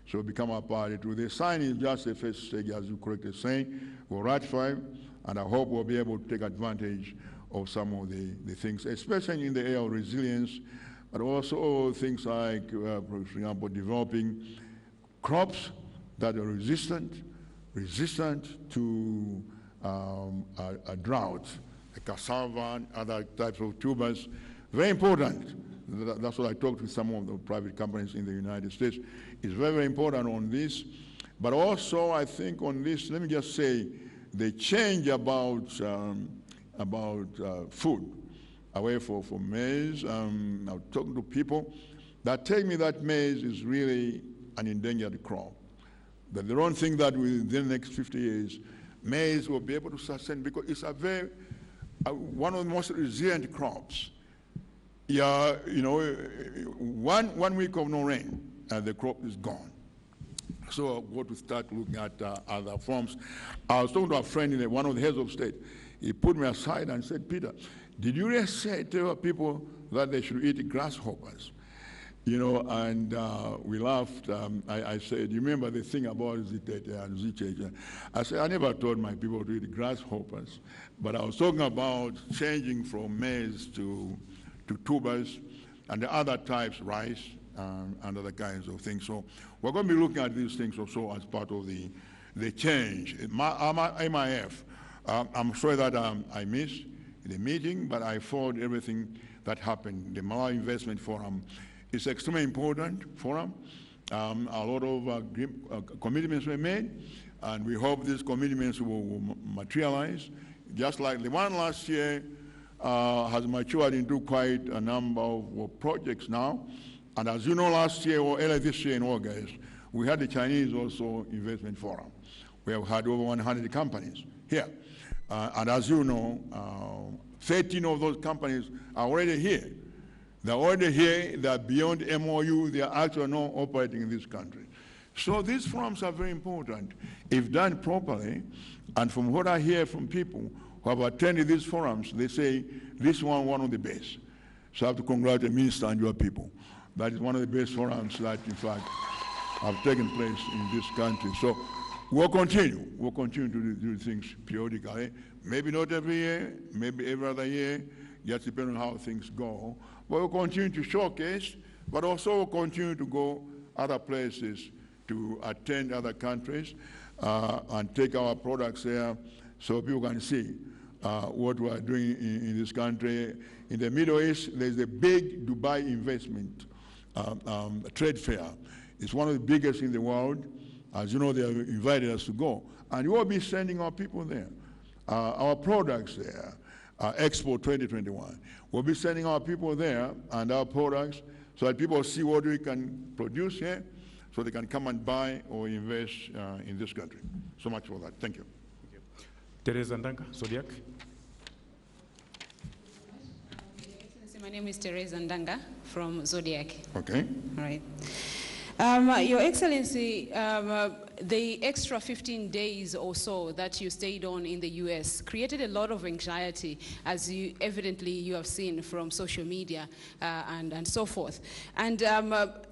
E: So become a party to this. Signing is just the first stage, as you correctly saying. We'll ratify, And I hope we'll be able to take advantage of some of the things, especially in the area of resilience, but also things like, for example, developing crops that are resistant to a drought, like cassava and other types of tubers. Very important. That's what I talked with some of the private companies in the United States. It's very, very important on this. But also, I think on this, let me just say, the change about food, away from maize. I'm talking to people that tell me that maize is really an endangered crop. That they don't think that within the next 50 years, maize will be able to sustain, because it's one of the most resilient crops. Yeah, you know, one week of no rain, and the crop is gone. So I'm going to start looking at other forms. I was talking to a friend, one of the heads of state. He put me aside and said, "Peter, did you really tell people that they should eat grasshoppers?" You know, and we laughed. I said, "You remember the thing about Zitete?" I said, "I never told my people to eat grasshoppers, but I was talking about changing from maize to tubers and the other types, rice and other kinds of things." So we're going to be looking at these things also as part of the change. MIF, I'm sorry that I missed the meeting, but I followed everything that happened. The Malawi Investment Forum is extremely important forum. A lot of commitments were made, and we hope these commitments will materialize. Just like the one last year has matured into quite a number of projects now. And as you know, last year or earlier this year in August, we had the Chinese also investment forum. We have had over 100 companies here. And as you know, 13 of those companies are already here. They're already here, they're beyond MOU, they are actually not operating in this country. So these forums are very important if done properly. And from what I hear from people who have attended these forums, they say this one of the best. So I have to congratulate the minister and your people. That is one of the best forums that, in fact, have taken place in this country. So we'll continue to do things periodically. Maybe not every year, maybe every other year, just depending on how things go. But we'll continue to showcase, but also we'll continue to go other places to attend other countries and take our products there so people can see what we are doing in this country. In the Middle East, there's a big Dubai investment trade fair. It's one of the biggest in the world. As you know, they have invited us to go. And we'll be sending our people there, our products there, Expo 2021. We'll be sending our people there and our products so that people see what we can produce here so they can come and buy or invest in this country. So much for that. Thank you.
C: Teresa Ndanga, Zodiac.
H: My name is Teresa Ndanga from Zodiac.
E: Okay.
H: All right. Your Excellency, the extra 15 days or so that you stayed on in the U.S. created a lot of anxiety, as you have seen from social media and so forth. And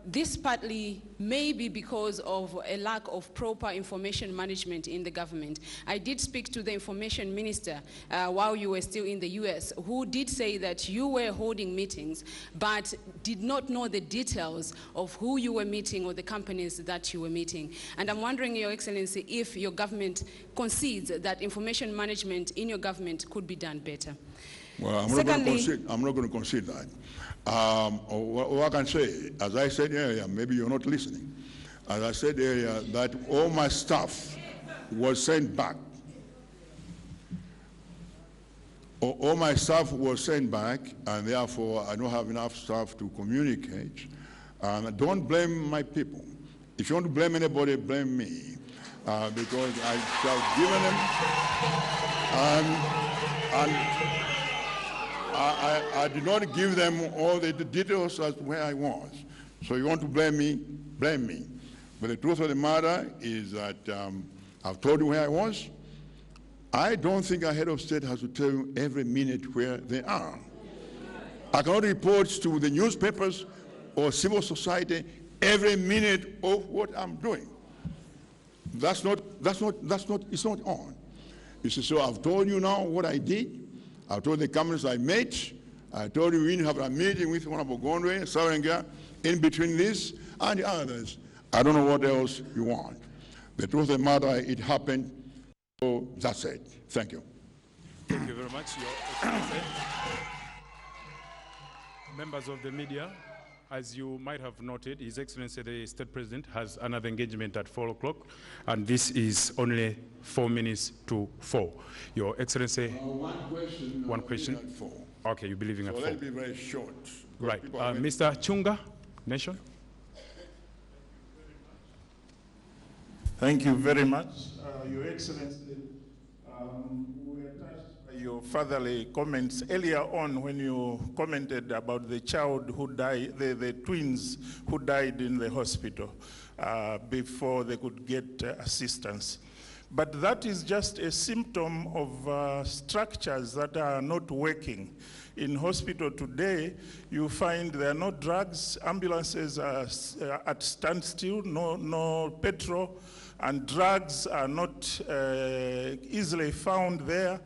H: this partly may be because of a lack of proper information management in the government. I did speak to the information minister while you were still in the U.S., who did say that you were holding meetings, but did not know the details of who you were meeting or the companies that you were meeting. And I'm wondering, Your Excellency, if your government concedes that information management in your government could be done better.
E: Well, I'm not going to concede that. What I can say, as I said earlier, maybe you're not listening. As I said earlier, that all my staff was sent back. All my staff was sent back, and therefore I don't have enough staff to communicate. Don't blame my people. If you want to blame anybody, blame me, because I have given them, I did not give them all the details as to where I was. So you want to blame me, blame me. But the truth of the matter is that I've told you where I was. I don't think a head of state has to tell you every minute where they are. I cannot report to the newspapers or civil society every minute of what I'm doing. It's not on. You see, so I've told you now what I did. I've told the companies I met. I told you we have a meeting with Honorable Gondwe, Sarenga, in between this and the others. I don't know what else you want. The truth of the matter, it happened, so that's it. Thank you.
C: Thank you very much, Your Excellency. Members of the media, as you might have noted, His Excellency the State President has another engagement at 4 o'clock, and this is only 4 minutes to 4. Your Excellency.
E: One question.
C: One question.
E: At 4.
C: Okay, you're believing at 4.
E: So let's be very short.
C: Right. Mr. Chunga, Nation.
I: Thank you very much, Your Excellency. We were touched by your fatherly comments earlier on when you commented about the child who died, the twins who died in the hospital before they could get assistance. But that is just a symptom of structures that are not working. In hospital today, you find there are no drugs, ambulances are at standstill, no petrol, and drugs are not easily found there.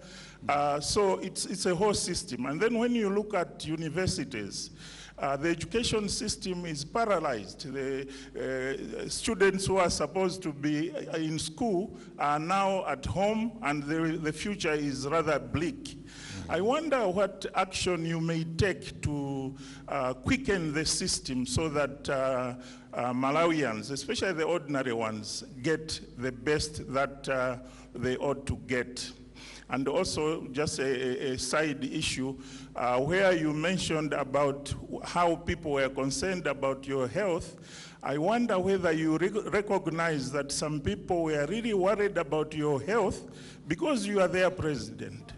I: So it's a whole system. And then when you look at universities, the education system is paralyzed. The students who are supposed to be in school are now at home, and the future is rather bleak. I wonder what action you may take to quicken the system so that Malawians, especially the ordinary ones, get the best that they ought to get. And also, just a side issue, where you mentioned about how people were concerned about your health, I wonder whether you recognize that some people were really worried about your health because you are their president.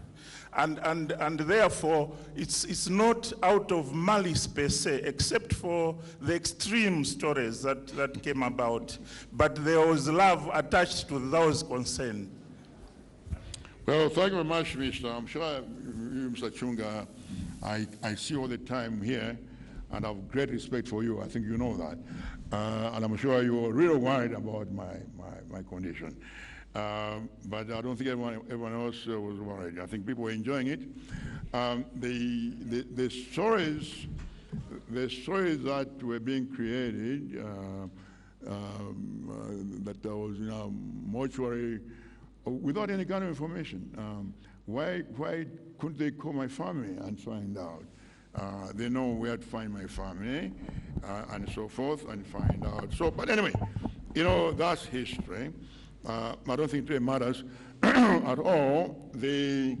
I: And therefore, it's not out of malice per se, except for the extreme stories that came about. But there was love attached to those concerned.
E: Well, thank you very much, Mr. I'm sure you, Mr. Chunga, I see all the time here, and I have great respect for you. I think you know that. And I'm sure you're really worried about my condition. But I don't think everyone else was worried. I think people were enjoying it. The stories that were being created, that there was, mortuary, without any kind of information. Why couldn't they call my family and find out? They know where to find my family and so forth and find out. So, but anyway, that's history. I don't think it matters at all. The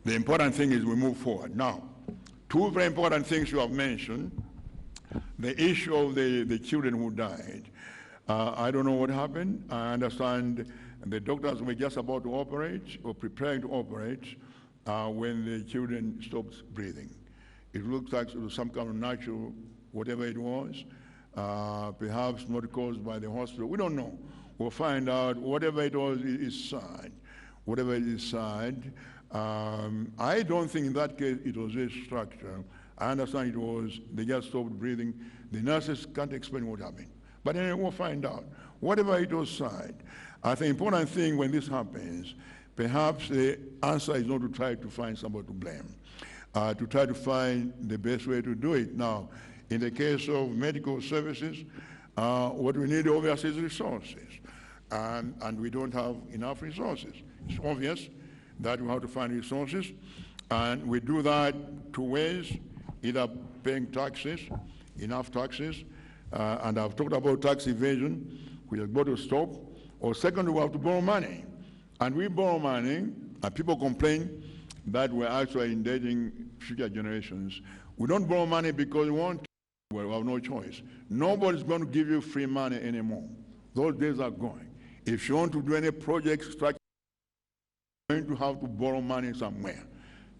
E: important thing is we move forward. Now, two very important things you have mentioned. The issue of the children who died. I don't know what happened. I understand the doctors were just about to operate or preparing to operate when the children stopped breathing. It looks like it was some kind of natural, whatever it was. Perhaps not caused by the hospital. We don't know. We'll find out. Whatever it was, it is sad. Whatever it is sad. I don't think in that case it was a structure. I understand it was, they just stopped breathing. The nurses can't explain what happened. But anyway, we'll find out. Whatever it was sad. I think the important thing when this happens, perhaps the answer is not to try to find somebody to blame. To try to find the best way to do it. Now, in the case of medical services, what we need obviously is resources. And we don't have enough resources. It's obvious that we have to find resources. And we do that two ways, either paying taxes, enough taxes, and I've talked about tax evasion, which has got to stop, or secondly, we have to borrow money. And we borrow money, and people complain that we're actually indebting future generations. We don't borrow money because we want to. Well, we have no choice. Nobody's going to give you free money anymore. Those days are going. If you want to do any project structure, you're going to have to borrow money somewhere.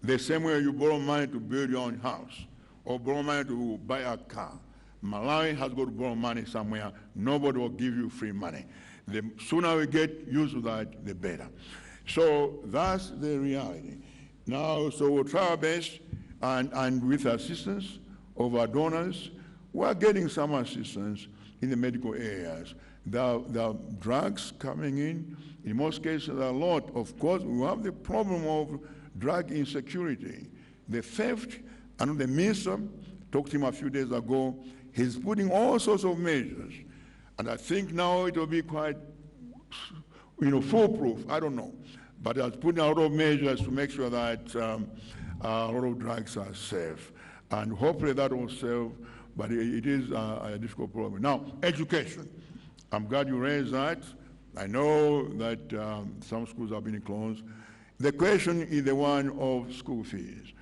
E: The same way you borrow money to build your own house or borrow money to buy a car. Malawi has got to borrow money somewhere. Nobody will give you free money. The sooner we get used to that, the better. So that's the reality. Now, so we'll try our best, and with assistance of our donors, we're getting some assistance in the medical areas. There are drugs coming in. In most cases, there are a lot. Of course, we have the problem of drug insecurity. The theft, and the minister talked to him a few days ago. He's putting all sorts of measures. And I think now it will be quite, foolproof. I don't know. But he's putting a lot of measures to make sure that a lot of drugs are safe. And hopefully that will serve, but it is a difficult problem. Now, education. I'm glad you raised that. I know that some schools have been closed. The question is the one of school fees.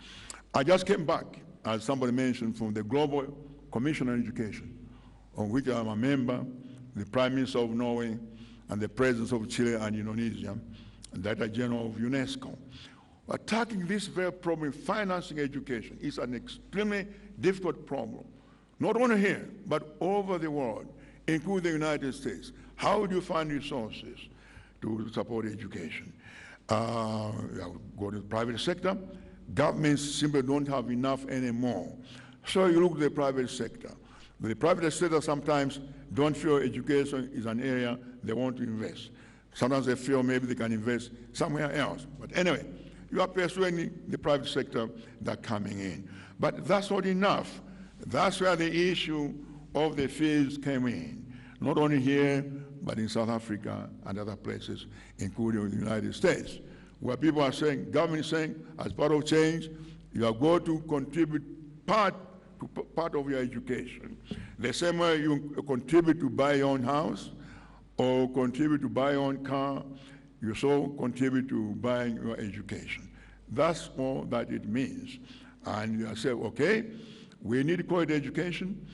E: I just came back, as somebody mentioned, from the Global Commission on Education, on which I'm a member, the Prime Minister of Norway, and the Presidents of Chile and Indonesia, and Director General of UNESCO. Attacking this very problem, financing education, is an extremely difficult problem, not only here, but over the world, including the United States. How do you find resources to support education? Go to the private sector. Governments simply don't have enough anymore. So you look at the private sector. The private sector sometimes don't feel education is an area they want to invest. Sometimes they feel maybe they can invest somewhere else. But anyway, you are persuading the private sector that coming in. But that's not enough. That's where the issue of the fees came in. Not only here, but in South Africa and other places, including the United States, where people are saying, government is saying, as part of change, you are going to contribute part of your education. The same way you contribute to buy your own house or contribute to buy your own car, you so contribute to buying your education. That's all that it means. And you say, okay, we need quality education.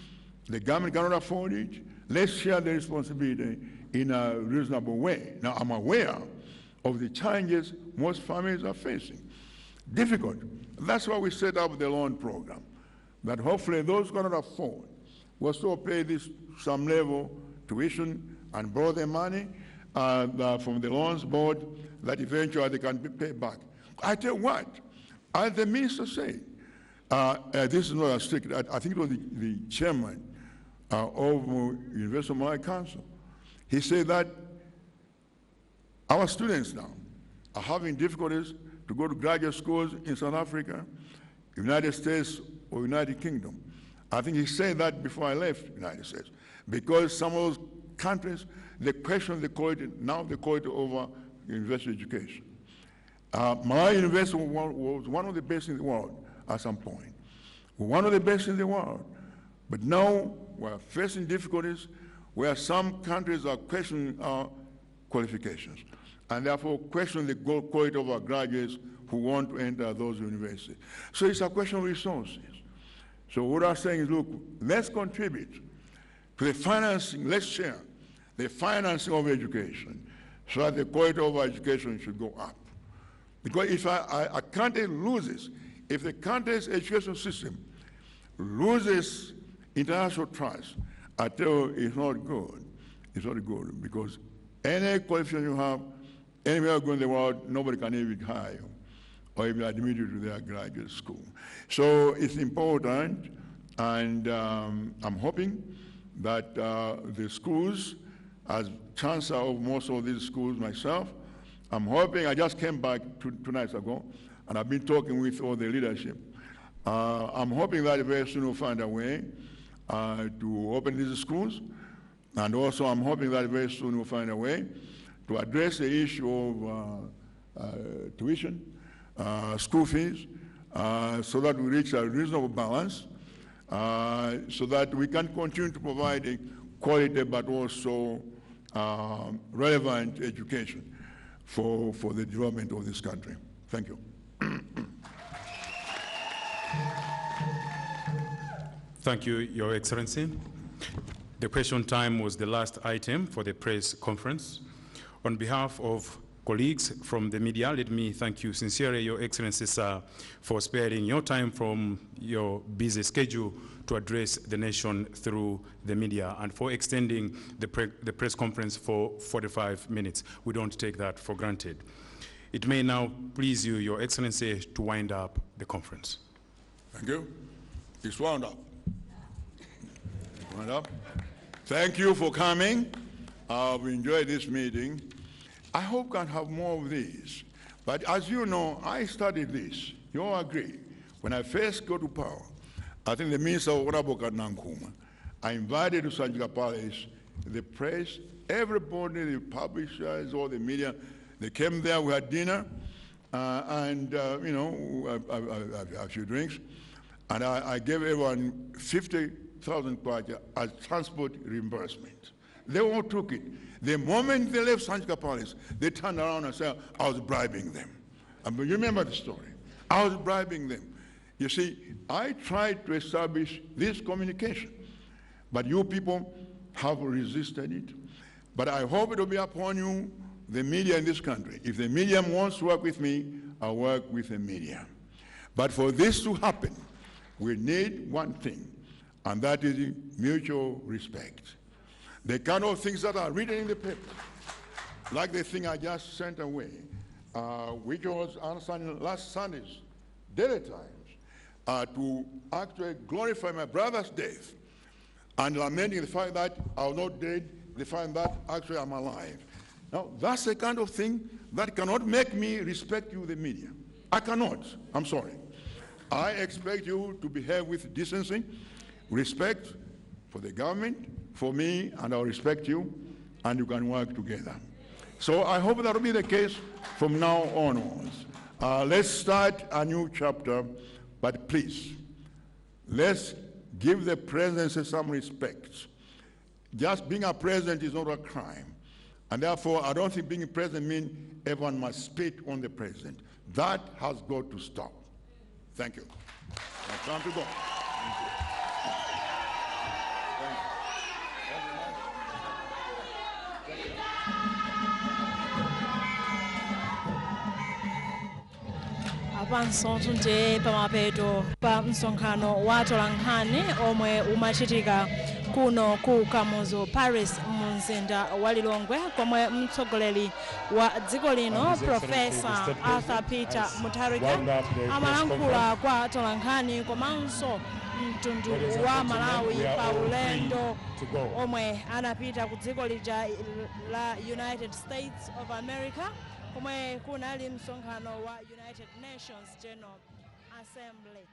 E: The government cannot afford it. Let's share the responsibility in a reasonable way. Now, I'm aware of the challenges most families are facing. Difficult. That's why we set up the loan program, that hopefully those who cannot afford will still pay this some level tuition and borrow their money from the loans board, that eventually they can be paid back. I tell you what, as the minister said, this is not a strict, I think it was the chairman of University of Malawi Council. He said that our students now are having difficulties to go to graduate schools in South Africa, United States, or United Kingdom. I think he said that before I left the United States, because some of those countries, they question the quality, now the quality over university education. Malawi University was one of the best in the world at some point. One of the best in the world. But now we're facing difficulties where some countries are questioning our qualifications and therefore question the quality of our graduates who want to enter those universities. So it's a question of resources. So what I'm saying is, look, let's contribute to the financing, let's share the financing of education so that the quality of our education should go up. Because if a country loses, if the country's education system loses international trust, I tell you, it's not good. It's not good, because any qualification you have, anywhere you go in the world, nobody can even hire you or even admit you to their graduate school. So it's important, and I'm hoping that the schools, as chancellor of most of these schools myself, I'm hoping, I just came back 2 nights ago, and I've been talking with all the leadership. I'm hoping that very soon we'll find a way to open these schools, and also I'm hoping that very soon we'll find a way to address the issue of tuition, school fees, so that we reach a reasonable balance, so that we can continue to provide a quality but also relevant education for the development of this country. Thank you.
C: Thank you, Your Excellency. The question time was the last item for the press conference. On behalf of colleagues from the media, let me thank you sincerely, Your Excellency, sir, for sparing your time from your busy schedule to address the nation through the media, and for extending the press conference for 45 minutes. We don't take that for granted. It may now please you, Your Excellency, to wind up the conference.
E: Thank you. It's wound up. Wound up. Thank you for coming. I've enjoyed this meeting. I hope we can have more of these. But as you know, I studied this. You all agree. When I first got to power, I think the Minister of Waraboka Nankuma, I invited to Sanjika Palace the press, everybody, the publishers, all the media. They came there, we had dinner, and a few drinks. And I gave everyone 50,000 kwacha as transport reimbursement. They all took it. The moment they left Sanjika Palace, they turned around and said, I was bribing them. You remember the story. I was bribing them. You see, I tried to establish this communication, but you people have resisted it. But I hope it will be upon you, the media in this country. If the media wants to work with me, I'll work with the media. But for this to happen, we need one thing, and that is mutual respect. The kind of things that are written in the paper, like the thing I just sent away, which was answering last Sunday's Daily Times, to actually glorify my brother's death and lamenting the fact that I was not dead, the fact that actually I'm alive. Now, that's the kind of thing that cannot make me respect you, the media. I cannot. I'm sorry. I expect you to behave with decency, respect for the government, for me, and I'll respect you, and you can work together. So I hope that will be the case from now onwards. Let's start a new chapter, but please, let's give the presidency some respect. Just being a president is not a crime. And therefore, I don't think being a president means everyone must spit on the president. That has got to stop. Thank you. Now, time to go. Thank you.
B: apanso tunde pamapeto pa msonkhano wa tolankhani omwe umachitika kuno ku Kamuzu Paris mumzinda wa Lilongwe, komwe mtsogoleri wa dziko lino Professor Arthur Peter Mutharika amalankhula kwa tolankhani komanso mtundu wa Malawi pa ulendo omwe anapita ku dziko lija la United States of America, komwe kunali msonkhano wa United Nations General Assembly.